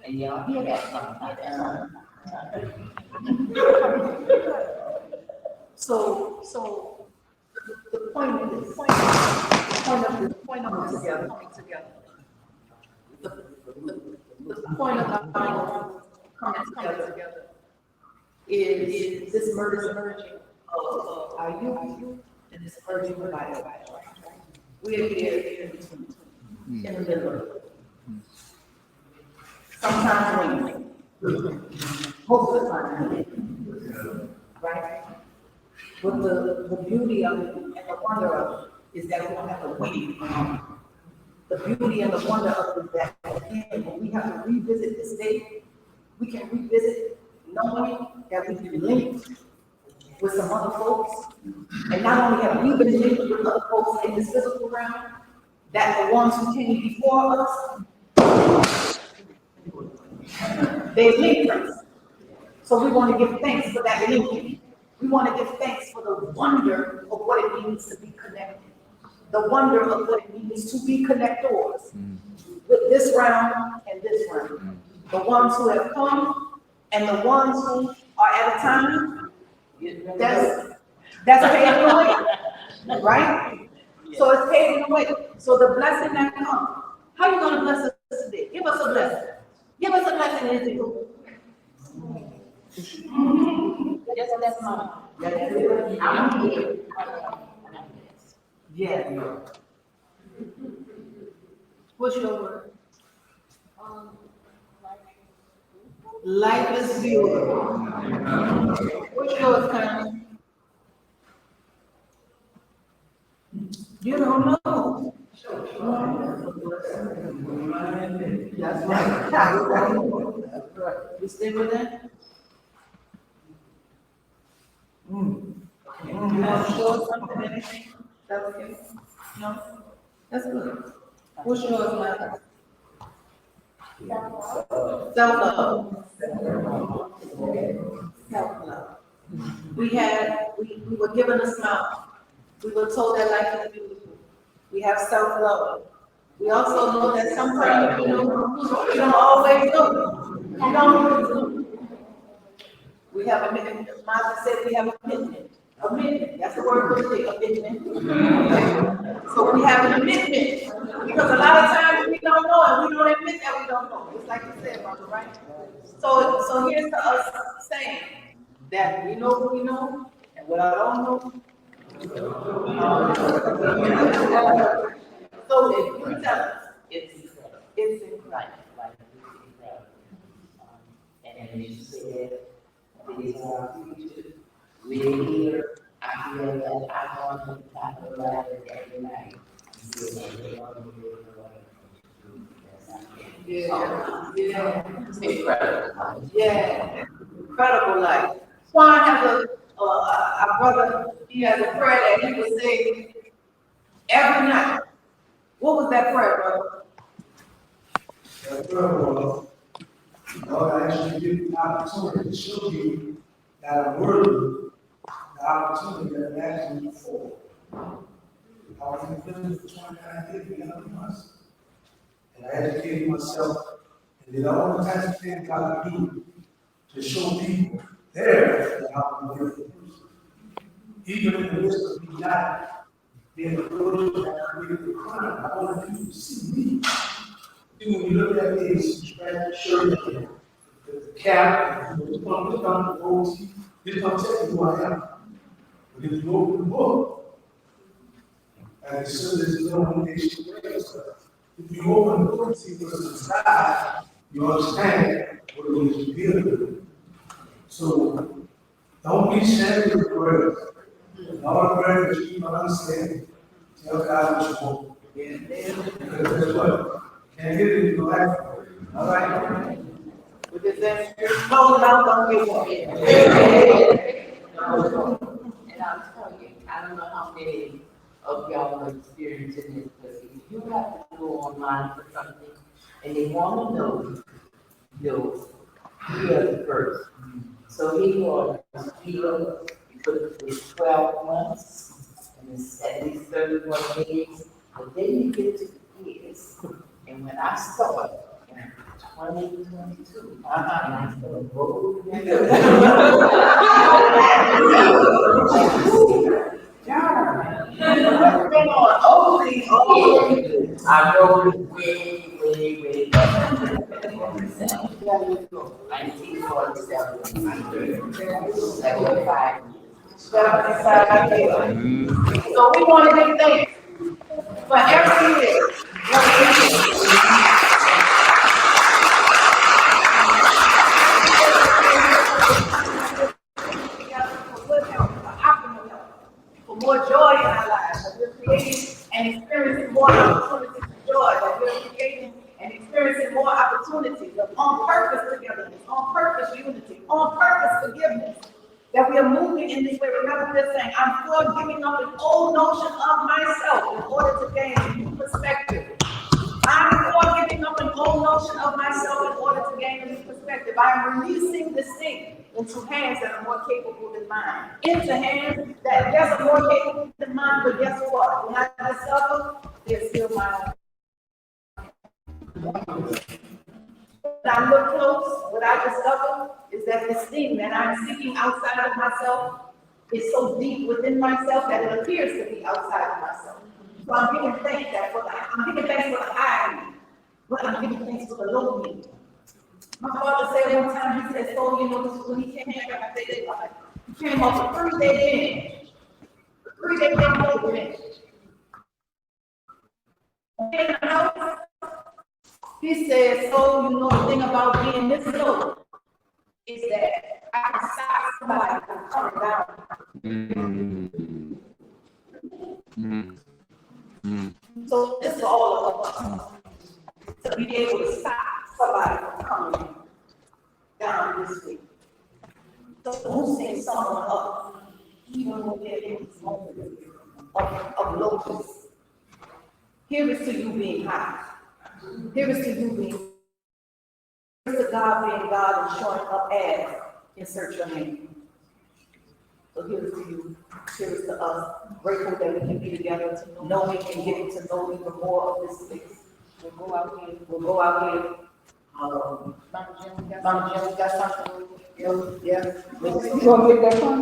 And y'all hear that sometimes. So the point of this, the point of coming together, the point of our coming together is this merging of our youth and this merging of our life. We're here in the middle. Sometimes when, most of the time, right? But the beauty of it and the wonder of it is that we don't have to wait. The beauty and the wonder of it is that, again, when we have to revisit this day, we can revisit knowing that we've been linked with some other folks. And not only have we been linked with other folks in this physical realm, that the ones who came before us, they linked us. So we want to give thanks for that linking. We want to give thanks for the wonder of what it means to be connected. The wonder of what it means to be connectors with this round and this round. The ones who have come and the ones who are at a time, that's paving the way, right? So it's paving the way. So the blessing that comes, how are you going to bless us today? Give us a blessing. Give us a blessing, Israel. Yes, that's mine. Yeah. What's your word? Life is beautiful. What's yours, Karen? You don't know. That's right. You stay with that? You want to show us something, anything? That's okay? No? That's good. What's yours, Mother? Self-love. Self-love. We were given a smile. We were told that life is beautiful. We have self-love. We also know that sometimes, we don't always do. We don't always do. We have a commitment. Mother said we have a commitment. A commitment. That's the word for today, a commitment. So we have a commitment. Because a lot of times we don't know and we don't admit that we don't know. It's like you said, Mother, right? So here's to us saying that we know what we know and what I don't know. So if you tell us, it's incredible. And you said, these are future. We're here. I feel that I want to talk about it every night. Yeah. Yeah. Incredible life. Juan has a brother, he has a prayer that he would say every night. What was that prayer, brother? That prayer was, Lord, I actually give you the opportunity to show you that I'm worthy, the opportunity that I'm asking you for. I was in prison for 29 years, 11 months. And I educated myself and did all the types of things God do to show people there that I'm a different person. Even in the midst of me not being a good that created the crime, I wanted people to see me. See, when you look at me, it's the shirt, the cap, the pump, the goatee, it's going to tell you who I am. But if you open the book, and it says there's no nation race, if you open the book and see what's inside, you understand what it is revealed. So don't be scared of prayers. All the prayers that you don't understand, tell God what you want. Because guess what? Can't get it in your life. All right? With this extra, no, don't get one. And I'll tell you, I don't know how many of y'all are experiencing this, but if you have to go online for something and they want to know your years first. So he was healed with 12 months and it's at least 31 days. But then you get to the years. And when I started in 2022, and I started rolling I've been on OC. I wrote it way back. 1947. 75. 75 years. So we want to do things for every year. For more joy in our lives, that we're creating and experiencing more opportunities for joy, that we're creating and experiencing more opportunities of on purpose togetherness, on purpose unity, on purpose forgiveness, that we are moving in this way. Remember we're saying, I'm for giving up an old notion of myself in order to gain a new perspective. I'm for giving up an old notion of myself in order to gain a new perspective. I'm releasing this thing into hands that are more capable than mine. Into hands that, yes, are more capable than mine, but guess what? When I discover, they're still mine. When I look close, what I discover is that this thing that I'm seeking outside of myself is so deep within myself that it appears to be outside of myself. So I'm giving thanks for the high me, but I'm giving thanks for the low me. My father said one time, he said, so you know, when he came back, I said, he came off a 3-day binge. 3-day binge. In the house, he said, so you know the thing about being this low is that I can stop somebody from coming down. So this is all of us to be able to stop somebody from coming down this way. So boosting someone up, even when they're in this moment of lowness. Here is to you being high. Here is to you being. Here is to God being God and showing up as insert your name. So here is to you. Here is to us. Grateful that we can be together, knowing and getting to know even more of this space. We'll go out here. Mama Jim, we got something. Yeah. You gonna make that fun?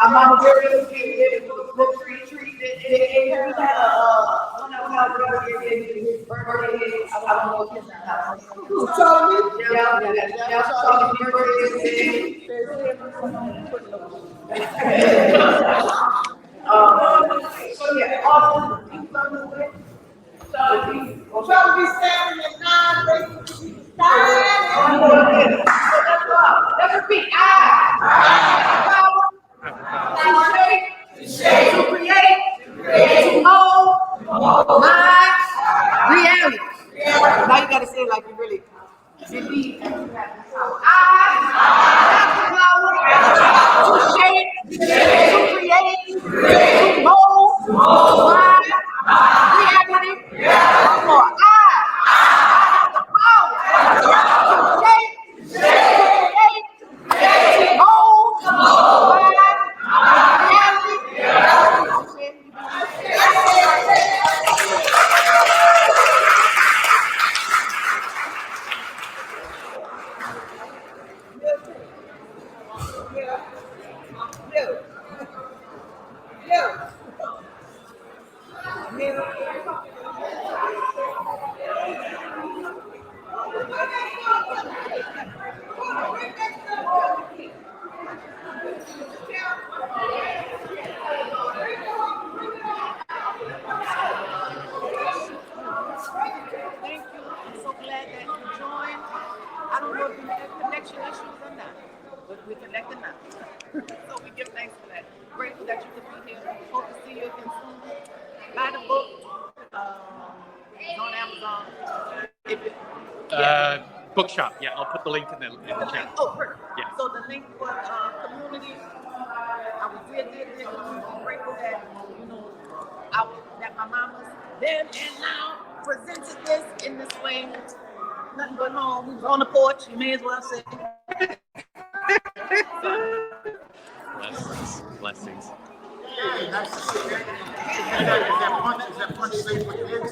I'm on the retreat. They had his birthday. I don't know what his name. Who told me? Yeah, told me birthday. So yeah, all of the try to be standing at 9. Let's repeat. To shape, to create, to mold, my reality. Now you gotta say it like you really believe that you have the power. I have the power to shape, to create, to mold, my reality. For I have the power to shape, to create, to mold, my reality. Thank we're connected now. So we give thanks for that. Grateful that you could be here. Hope to see you again soon. Buy the book. It's on Amazon. If it, Bookshop. Yeah, I'll put the link in the chat. Oh, perfect. Yeah. So the link for community, I was there. I'm grateful that, that my mama's then and now presented this in this way. Nothing but home. We was on the porch, you may as well say. Blessings. Is that punch safe for kids?